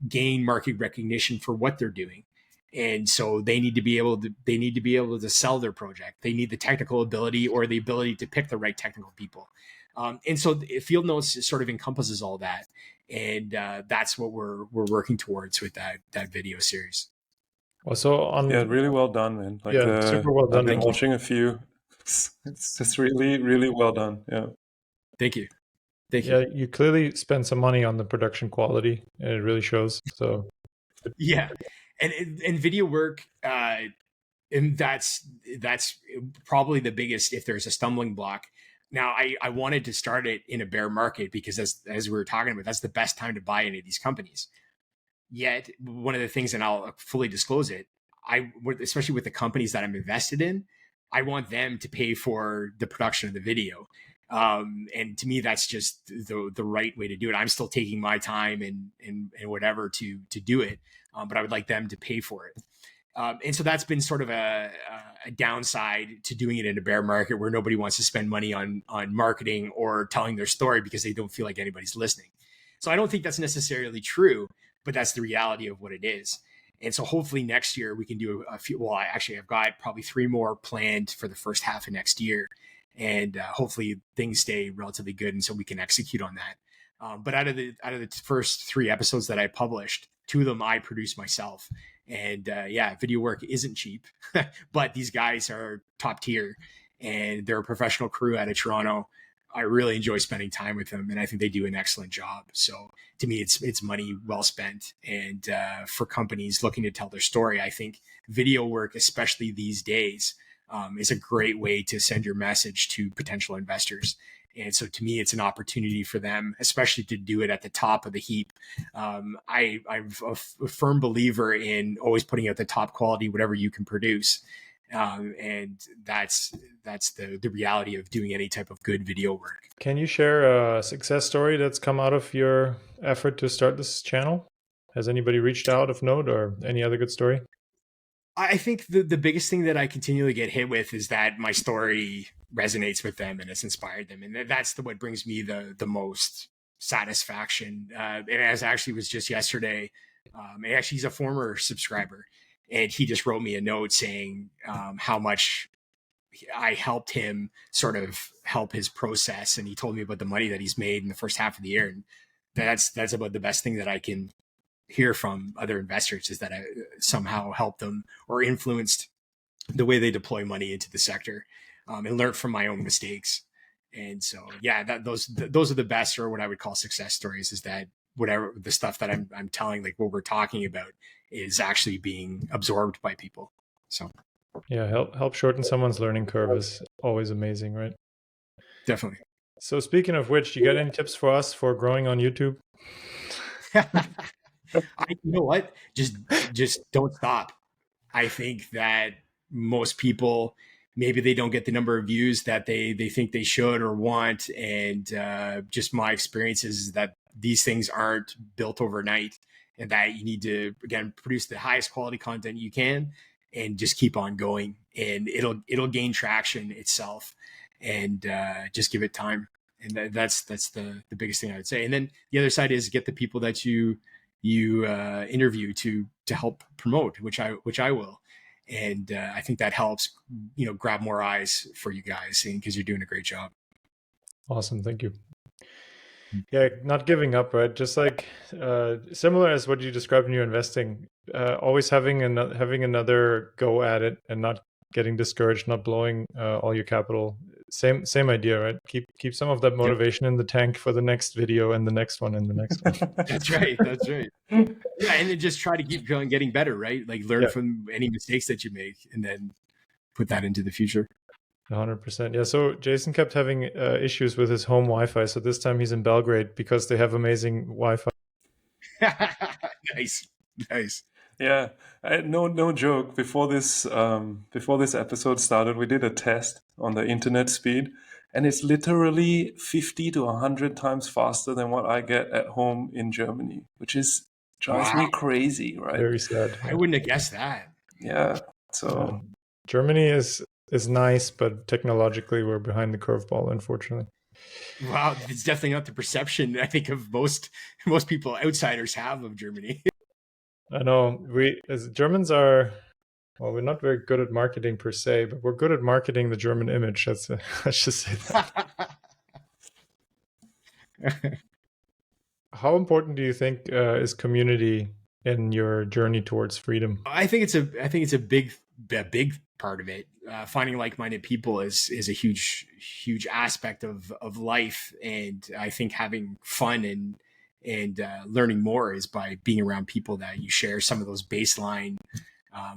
gain market recognition for what they're doing. And so they need to be able to sell their project. They need the technical ability or the ability to pick the right technical people. And so Field Notes sort of encompasses all that. And that's what we're working towards with that video series. Well, so really well done, man. Super well done. I've been watching a few. It's just really, really well done. Yeah. Thank you. Yeah, you clearly spent some money on the production quality, and it really shows. So yeah, and video work, and that's probably the biggest, if there's a stumbling block. Now, I wanted to start it in a bear market because as we were talking about, that's the best time to buy any of these companies. Yet, one of the things, and I'll fully disclose it, especially with the companies that I'm invested in, I want them to pay for the production of the video. And to me, that's just the right way to do it. I'm still taking my time and whatever to do it, but I would like them to pay for it. And so that's been sort of a downside to doing it in a bear market where nobody wants to spend money on marketing or telling their story because they don't feel like anybody's listening. So I don't think that's necessarily true, but that's the reality of what it is. And so hopefully next year we can do a few. Well, I've got probably 3 more planned for the first half of next year. And hopefully things stay relatively good, and so we can execute on that. But out of the first 3 episodes that I published, 2 of them I produced myself. And video work isn't cheap, but these guys are top tier, and they're a professional crew out of Toronto. I really enjoy spending time with them, and I think they do an excellent job. So to me, it's money well spent. And for companies looking to tell their story, I think video work, especially these days, is a great way to send your message to potential investors. And so to me, it's an opportunity for them, especially to do it at the top of the heap. I'm a firm believer in always putting out the top quality, whatever you can produce. And that's the reality of doing any type of good video work. Can you share a success story that's come out of your effort to start this channel? Has anybody reached out of note, or any other good story? I think the biggest thing that I continually get hit with is that my story resonates with them and has inspired them. And that's what brings me the most satisfaction. And as actually was just yesterday, and actually he's a former subscriber, and he just wrote me a note saying how much I helped him sort of help his process. And he told me about the money that he's made in the first half of the year. And that's about the best thing that I can hear from other investors, is that I somehow helped them or influenced the way they deploy money into the sector, and learned from my own mistakes. And so, yeah, those are the best, or what I would call success stories, is that whatever the stuff that I'm telling, like what we're talking about, is actually being absorbed by people. So yeah, help shorten someone's learning curve is always amazing, right? Definitely. So speaking of which, you got any tips for us for growing on YouTube? You know what? Just don't stop. I think that most people, maybe they don't get the number of views that they think they should or want. And just my experience is that these things aren't built overnight, and that you need to, again, produce the highest quality content you can and just keep on going, and it'll gain traction itself, and just give it time. And that's the biggest thing I would say. And then the other side is get the people that you interview to help promote, which I will. And I think that helps, grab more eyes for you guys, because you're doing a great job. Awesome. Thank you. Yeah, not giving up, right? Just like similar as what you described in your investing, always having another go at it and not getting discouraged, not blowing all your capital. Same idea, right? Keep some of that motivation in the tank for the next video and the next one and the next one. That's right. Yeah, and then just try to keep going, getting better, right? Like learn from any mistakes that you make, and then put that into the future. 100%. Yeah. So Jason kept having issues with his home Wi-Fi. So this time he's in Belgrade because they have amazing Wi-Fi. Nice. Yeah, no joke. Before this episode started, we did a test on the internet speed, and it's literally 50 to 100 times faster than what I get at home in Germany, which drives me crazy, right? Very sad. I wouldn't have guessed that. Yeah. So Germany is nice, but technologically we're behind the curveball, unfortunately. Wow, it's definitely not the perception I think of most people, outsiders, have of Germany. I know we as Germans are, well, we're not very good at marketing per se, but we're good at marketing the German image. Let's just say that. How important do you think is community in your journey towards freedom? I think it's a big part of it. Finding like-minded people is a huge aspect of life, and I think having fun and learning more is by being around people that you share some of those baseline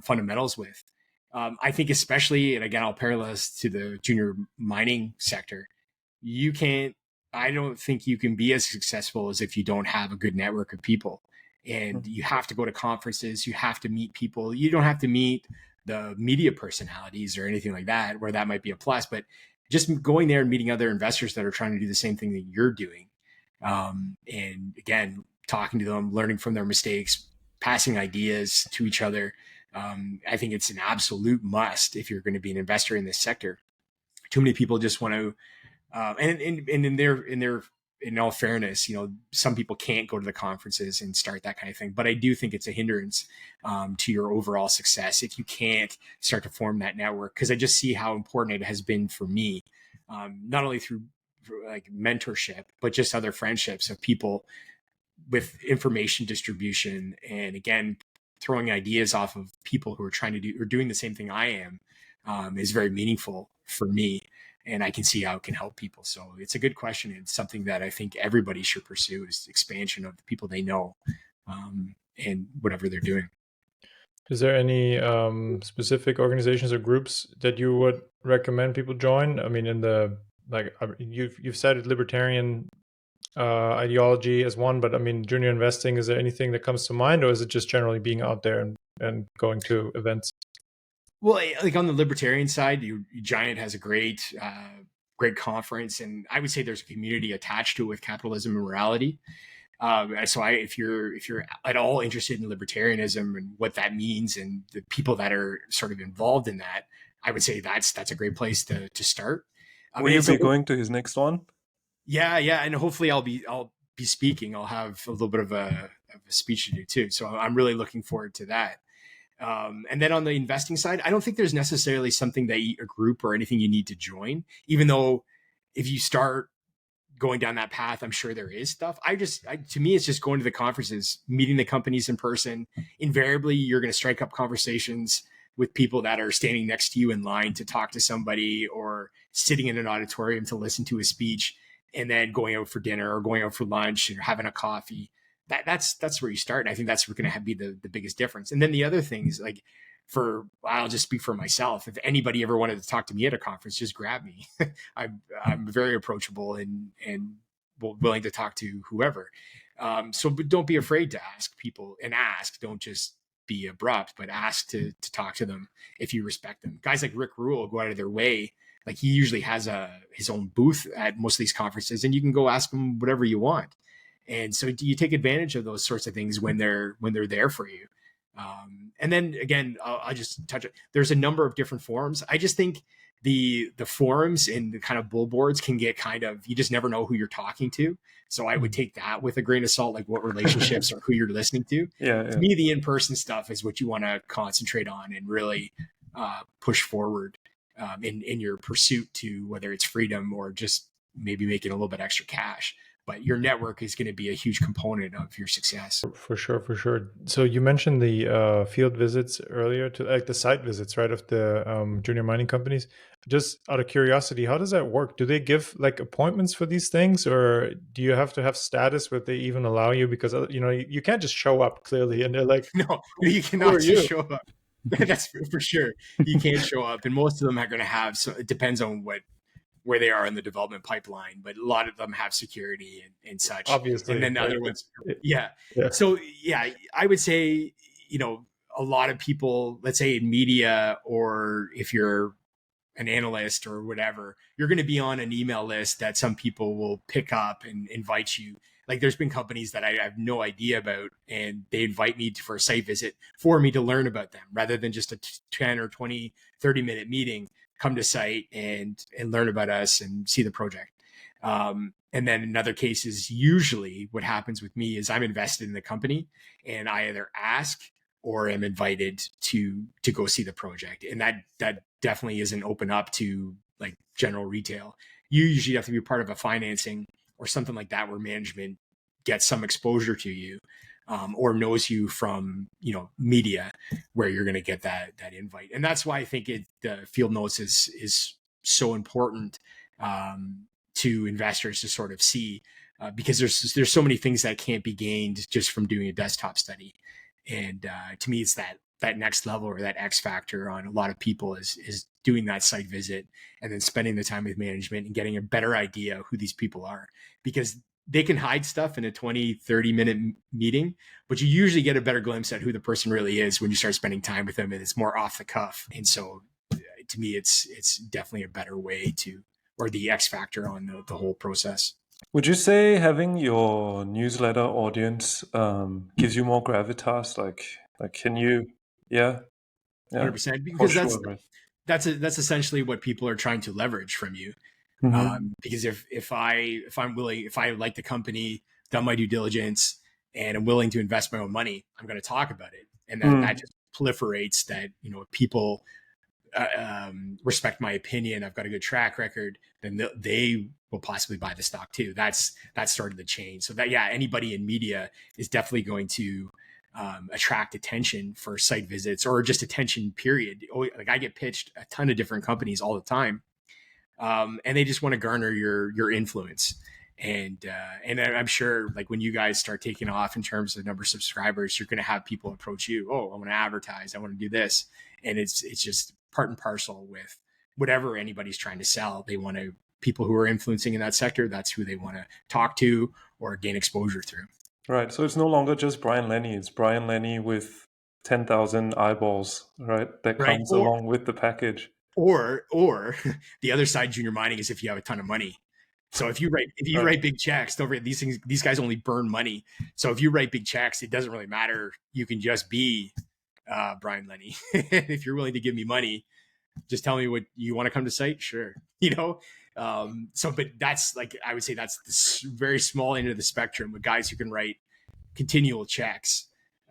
fundamentals with. I think especially, and again, I'll parallel this to the junior mining sector. I don't think you can be as successful as if you don't have a good network of people. And you have to go to conferences, you have to meet people. You don't have to meet the media personalities or anything like that, where that might be a plus, but just going there and meeting other investors that are trying to do the same thing that you're doing. And again, talking to them, learning from their mistakes, passing ideas to each other. I think it's an absolute must if you're going to be an investor in this sector. Too many people just want to, and in all fairness, some people can't go to the conferences and start that kind of thing. But I do think it's a hindrance to your overall success if you can't start to form that network. Because I just see how important it has been for me, not only through like mentorship, but just other friendships of people with information distribution. And again, throwing ideas off of people who are trying to do or doing the same thing I am is very meaningful for me. And I can see how it can help people. So it's a good question. It's something that I think everybody should pursue, is expansion of the people they know and whatever they're doing. Is there any specific organizations or groups that you would recommend people join? I mean, you've cited libertarian ideology as one, but I mean, junior investing, is there anything that comes to mind, or is it just generally being out there and going to events? Well, like on the libertarian side, Giant has a great conference, and I would say there's a community attached to it with capitalism and morality. If you're at all interested in libertarianism and what that means, and the people that are sort of involved in that, I would say that's a great place to start. Will you be going to his next one? Yeah, and hopefully I'll be speaking. I'll have a little bit of a speech to do too. So I'm really looking forward to that. And then on the investing side, I don't think there's necessarily something that a group or anything you need to join, even though if you start going down that path, I'm sure there is stuff. To me, it's just going to the conferences, meeting the companies in person. Invariably, you're going to strike up conversations with people that are standing next to you in line to talk to somebody, or sitting in an auditorium to listen to a speech, and then going out for dinner or going out for lunch or having a coffee. That's where you start. And I think that's going to be the biggest difference. And then the other things, like, I'll just speak for myself. If anybody ever wanted to talk to me at a conference, just grab me. I'm very approachable and willing to talk to whoever. But don't be afraid to ask people, and don't just be abrupt, but ask to talk to them if you respect them. Guys like Rick Rule go out of their way. Like, he usually has his own booth at most of these conferences, and you can go ask him whatever you want. And so you take advantage of those sorts of things when they're there for you. And then again, I'll just touch it. There's a number of different forums. I just think the forums and the kind of billboards can get you just never know who you're talking to. So I would take that with a grain of salt, like what relationships or who you're listening to. Yeah. To me, the in-person stuff is what you want to concentrate on and really push forward in your pursuit to, whether it's freedom or just maybe making a little bit extra cash. But your network is going to be a huge component of your success. For sure. So you mentioned the field visits earlier, to like the site visits, right, of the junior mining companies. Just out of curiosity, how does that work? Do they give like appointments for these things, or do you have to have status where they even allow you? Because you can't just show up clearly, and they're like, no, you cannot just show up. That's for sure. You can't show up, and most of them are going to have. So it depends on where they are in the development pipeline, but a lot of them have security and such. Obviously. And then the other ones, yeah. Yeah. So yeah, I would say, a lot of people, let's say in media, or if you're an analyst or whatever, you're going to be on an email list that some people will pick up and invite you. Like, there's been companies that I have no idea about, and they invite me for a site visit for me to learn about them, rather than just a 10 or 20, 30-minute meeting. Come to site and learn about us and see the project. And then in other cases, usually what happens with me is I'm invested in the company, and I either ask or am invited to go see the project. And that definitely isn't open up to like general retail. You usually have to be part of a financing or something like that, where management gets some exposure to you, or knows you from media, where you're going to get that invite. And that's why I think the field notes is so important to investors to sort of see, because there's so many things that can't be gained just from doing a desktop study. And to me, it's that next level, or that X factor on a lot of people is doing that site visit, and then spending the time with management and getting a better idea of who these people are, because they can hide stuff in a 20, 30-minute meeting, but you usually get a better glimpse at who the person really is when you start spending time with them, and it's more off the cuff. And so to me, it's definitely a better way or the X factor on the whole process. Would you say having your newsletter audience gives you more gravitas? Like can you? Yeah. 100%, because sure, that's essentially what people are trying to leverage from you. Mm-hmm. Because if I like the company, done my due diligence, and I'm willing to invest my own money, I'm going to talk about it. And then that just proliferates that, people respect my opinion, I've got a good track record, then they will possibly buy the stock too. That started the chain. So that, yeah, anybody in media is definitely going to attract attention for site visits, or just attention period. Like, I get pitched a ton of different companies all the time. And they just want to garner your influence. And I'm sure, like, when you guys start taking off in terms of number of subscribers, you're going to have people approach you. Oh, I want to advertise. I want to do this. And it's just part and parcel with whatever anybody's trying to sell. They want people who are influencing in that sector. That's who they want to talk to or gain exposure through. Right. So it's no longer just Brian Leni. It's Brian Leni with 10,000 eyeballs, right? That right? comes along with the package. Or the other side, junior mining, is if you have a ton of money. So if you write big checks, don't forget these guys only burn money. So if you write big checks, it doesn't really matter. You can just be Brian Leni. If you're willing to give me money, just tell me what you want to come to site. Sure. But that's like, I would say that's the very small end of the spectrum with guys who can write continual checks,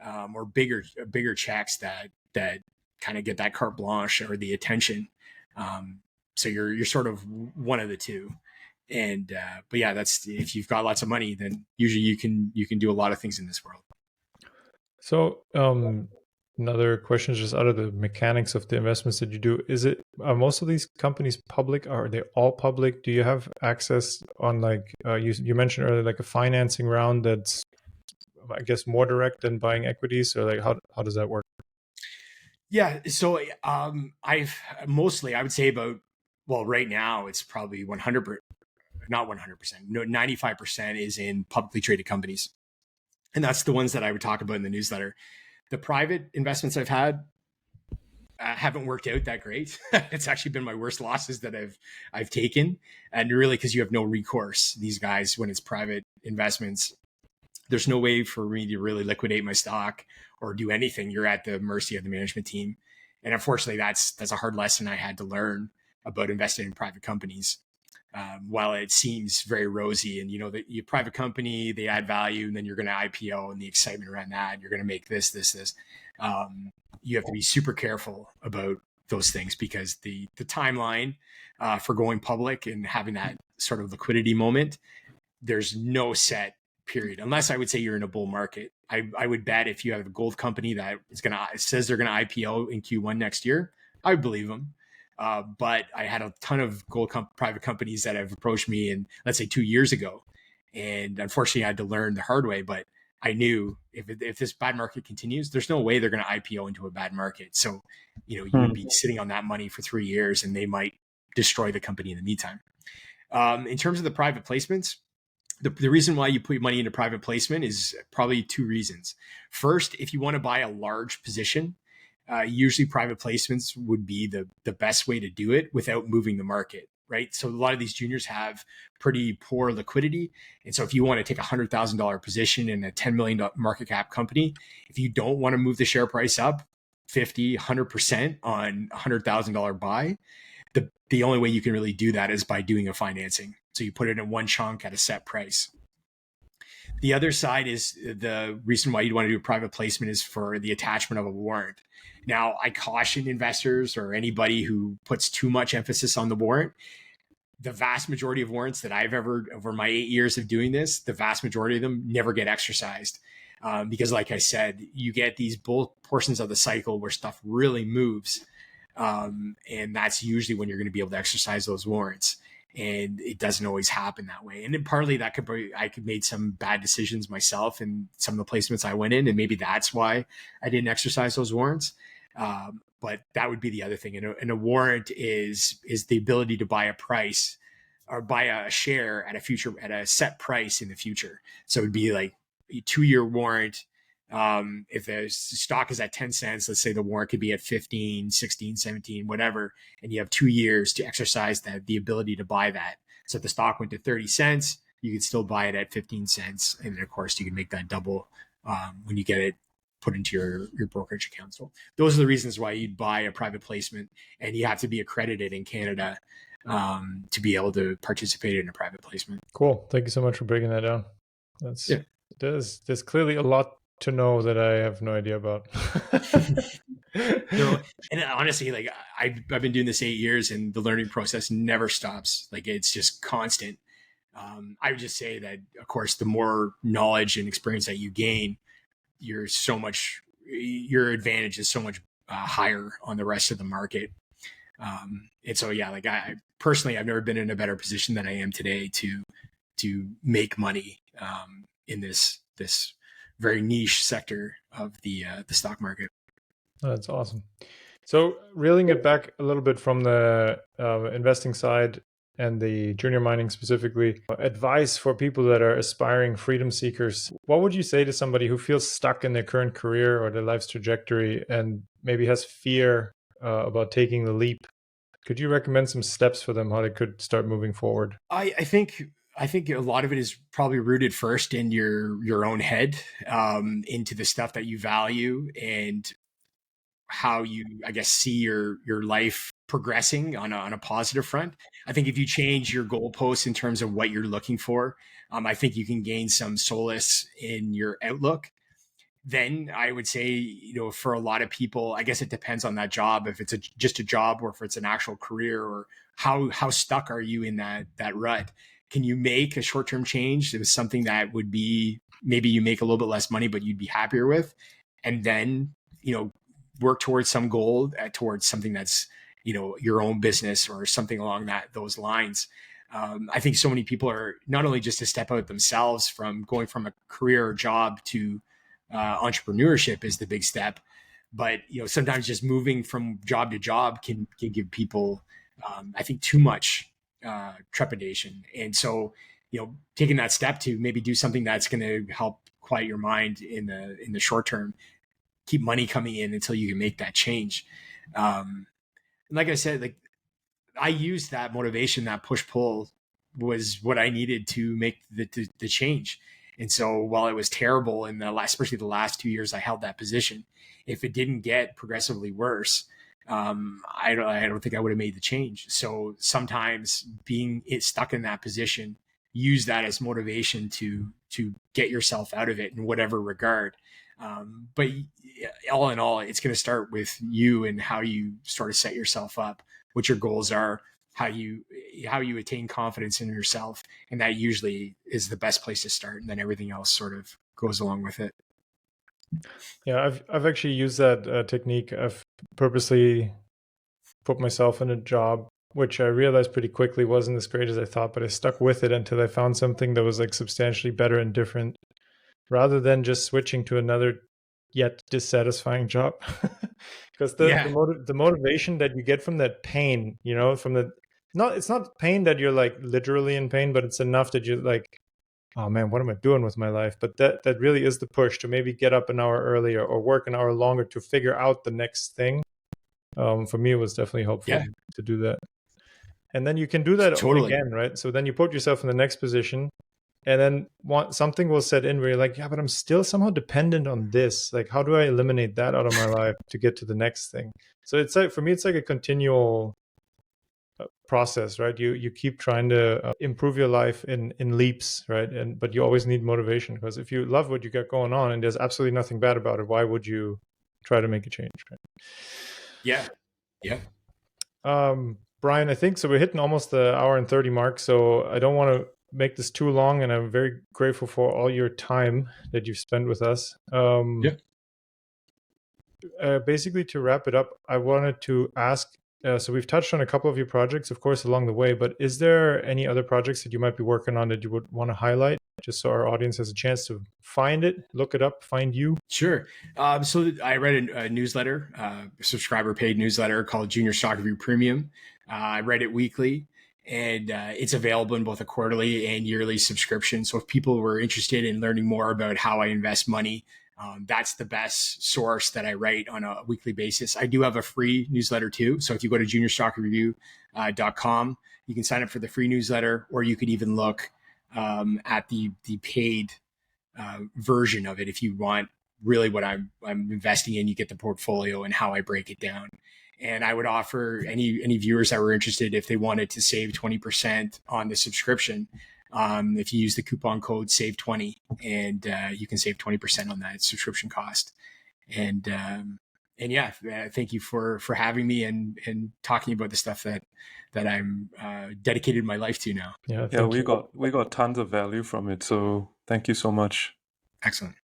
or bigger checks that kind of get that carte blanche or the attention. So you're sort of one of the two. And but yeah, that's, if you've got lots of money, then usually you can do a lot of things in this world. So another question is just out of the mechanics of the investments that you do. Are most of these companies public? Are they all public? Do you have access on, like you mentioned earlier, like a financing round that's, I guess, more direct than buying equities, or like how does that work? Yeah. So I've mostly, I would say about, well, right now it's probably 100%, not 100%, no, 95% is in publicly traded companies. And that's the ones that I would talk about in the newsletter. The private investments I've had haven't worked out that great. It's actually been my worst losses that I've taken. And really, because you have no recourse, these guys, when it's private investments, there's no way for me to really liquidate my stock or do anything. You're at the mercy of the management team. And unfortunately, that's a hard lesson I had to learn about investing in private companies. While it seems very rosy, and the private company, they add value, and then you're going to IPO, and the excitement around that, you're going to make this. You have to be super careful about those things, because the timeline for going public and having that sort of liquidity moment, there's no set period, unless I would say you're in a bull market. I would bet if you have a gold company that says they're going to IPO in Q1 next year, I would believe them. But I had a ton of private companies that have approached me, and let's say 2 years ago, and unfortunately I had to learn the hard way. But I knew if this bad market continues, there's no way they're going to IPO into a bad market. So you would be sitting on that money for 3 years, and they might destroy the company in the meantime. In terms of the private placements, the reason why you put money into private placement is probably 2 reasons. First, if you want to buy a large position, usually private placements would be the best way to do it without moving the market, right? So a lot of these juniors have pretty poor liquidity. And so if you want to take a $100,000 position in a $10 million market cap company, if you don't want to move the share price up 50, 100% on a $100,000 buy, the only way you can really do that is by doing a financing. So you put it in one chunk at a set price. The other side is the reason why you'd want to do a private placement is for the attachment of a warrant. Now, I caution investors or anybody who puts too much emphasis on the warrant. The vast majority of warrants that I've ever, over my 8 years of doing this, the vast majority of them never get exercised. Because like I said, you get these bull portions of the cycle where stuff really moves. And that's usually when you're going to be able to exercise those warrants. And it doesn't always happen that way. And then partly that could be, I could made some bad decisions myself in some of the placements I went in, and maybe that's why I didn't exercise those warrants. But that would be the other thing. And a warrant is the ability to buy a price or buy a share at a set price in the future. So it'd be like a 2-year warrant. If the stock is at 10 cents, let's say the warrant could be at 15, 16, 17, whatever, and you have 2 years to exercise the ability to buy that. So if the stock went to 30 cents, you could still buy it at 15 cents. And then of course you can make that double when you get it put into your brokerage account. So those are the reasons why you'd buy a private placement, and you have to be accredited in Canada to be able to participate in a private placement. Cool. Thank you so much for breaking that down. There's clearly a lot to know that I have no idea about. And honestly, like I've been doing this 8 years, and the learning process never stops. Like it's just constant. I would just say that, of course, the more knowledge and experience that you gain, your advantage is so much higher on the rest of the market. And so, yeah, like I personally, I've never been in a better position than I am today to make money in this very niche sector of the stock market. That's awesome. So reeling it back a little bit from the investing side, and the junior mining specifically, advice for people that are aspiring freedom seekers, what would you say to somebody who feels stuck in their current career or their life's trajectory and maybe has fear about taking the leap? Could you recommend some steps for them how they could start moving forward? I think a lot of it is probably rooted first in your own head, into the stuff that you value and how you, I guess, see your life progressing on a positive front. I think if you change your goalposts in terms of what you're looking for, I think you can gain some solace in your outlook. Then I would say, for a lot of people, I guess it depends on that job, if it's just a job or if it's an actual career, or how stuck are you in that rut. Can you make a short-term change? It was something that would be, maybe you make a little bit less money, but you'd be happier with, and then, work towards some goal, towards something that's, your own business or something along those lines. I think so many people are not only just to step out themselves from going from a career or job to entrepreneurship is the big step, but sometimes just moving from job to job can give people, I think, too much trepidation. And so, taking that step to maybe do something that's going to help quiet your mind in the short term, keep money coming in until you can make that change. And like I said, like, I used that motivation, that push pull was what I needed to make the change. And so while it was terrible in especially the last 2 years I held that position, if it didn't get progressively worse, I don't think I would have made the change. So sometimes being stuck in that position, use that as motivation to get yourself out of it in whatever regard. But all in all, it's going to start with you and how you sort of set yourself up, what your goals are, how you attain confidence in yourself, and that usually is the best place to start, and then everything else sort of goes along with it. Yeah, I've actually used that technique. I've purposely put myself in a job which I realized pretty quickly wasn't as great as I thought, but I stuck with it until I found something that was like substantially better and different, rather than just switching to another yet dissatisfying job. Because the motivation that you get from that pain, from it's not pain that you're like literally in pain, but it's enough that you're like, oh man, what am I doing with my life? But that really is the push to maybe get up an hour earlier or work an hour longer to figure out the next thing. For me, it was definitely helpful to do that. And then you can do that again, right? So then you put yourself in the next position, and then something will set in where you're like, yeah, but I'm still somehow dependent on this. Like, how do I eliminate that out of my life to get to the next thing? So it's like, for me, it's like a continual process, right? You keep trying to improve your life in leaps, right? But you always need motivation, because if you love what you got going on and there's absolutely nothing bad about it, why would you try to make a change, right? Yeah. Brian, I think so. We're hitting almost the hour and 30 mark, so I don't want to make this too long, and I'm very grateful for all your time that you've spent with us. Basically, to wrap it up, I wanted to ask, so we've touched on a couple of your projects, of course, along the way, but is there any other projects that you might be working on that you would want to highlight, just so our audience has a chance to find it, look it up, find you? Sure. So I read a newsletter, a subscriber paid newsletter called Junior Stock Review Premium. I read it weekly, and it's available in both a quarterly and yearly subscription. So if people were interested in learning more about how I invest money, that's the best source that I write on a weekly basis. I do have a free newsletter too. So if you go to juniorstockreview.com, you can sign up for the free newsletter, or you could even look at the paid version of it if you want really what I'm investing in. You get the portfolio and how I break it down. And I would offer any viewers that were interested, if they wanted to save 20% on the subscription, if you use the coupon code SAVE20, and you can save 20% on that subscription cost. And yeah, thank you for having me and talking about the stuff that I'm dedicated my life to now. Yeah, we got tons of value from it. So thank you so much. Excellent.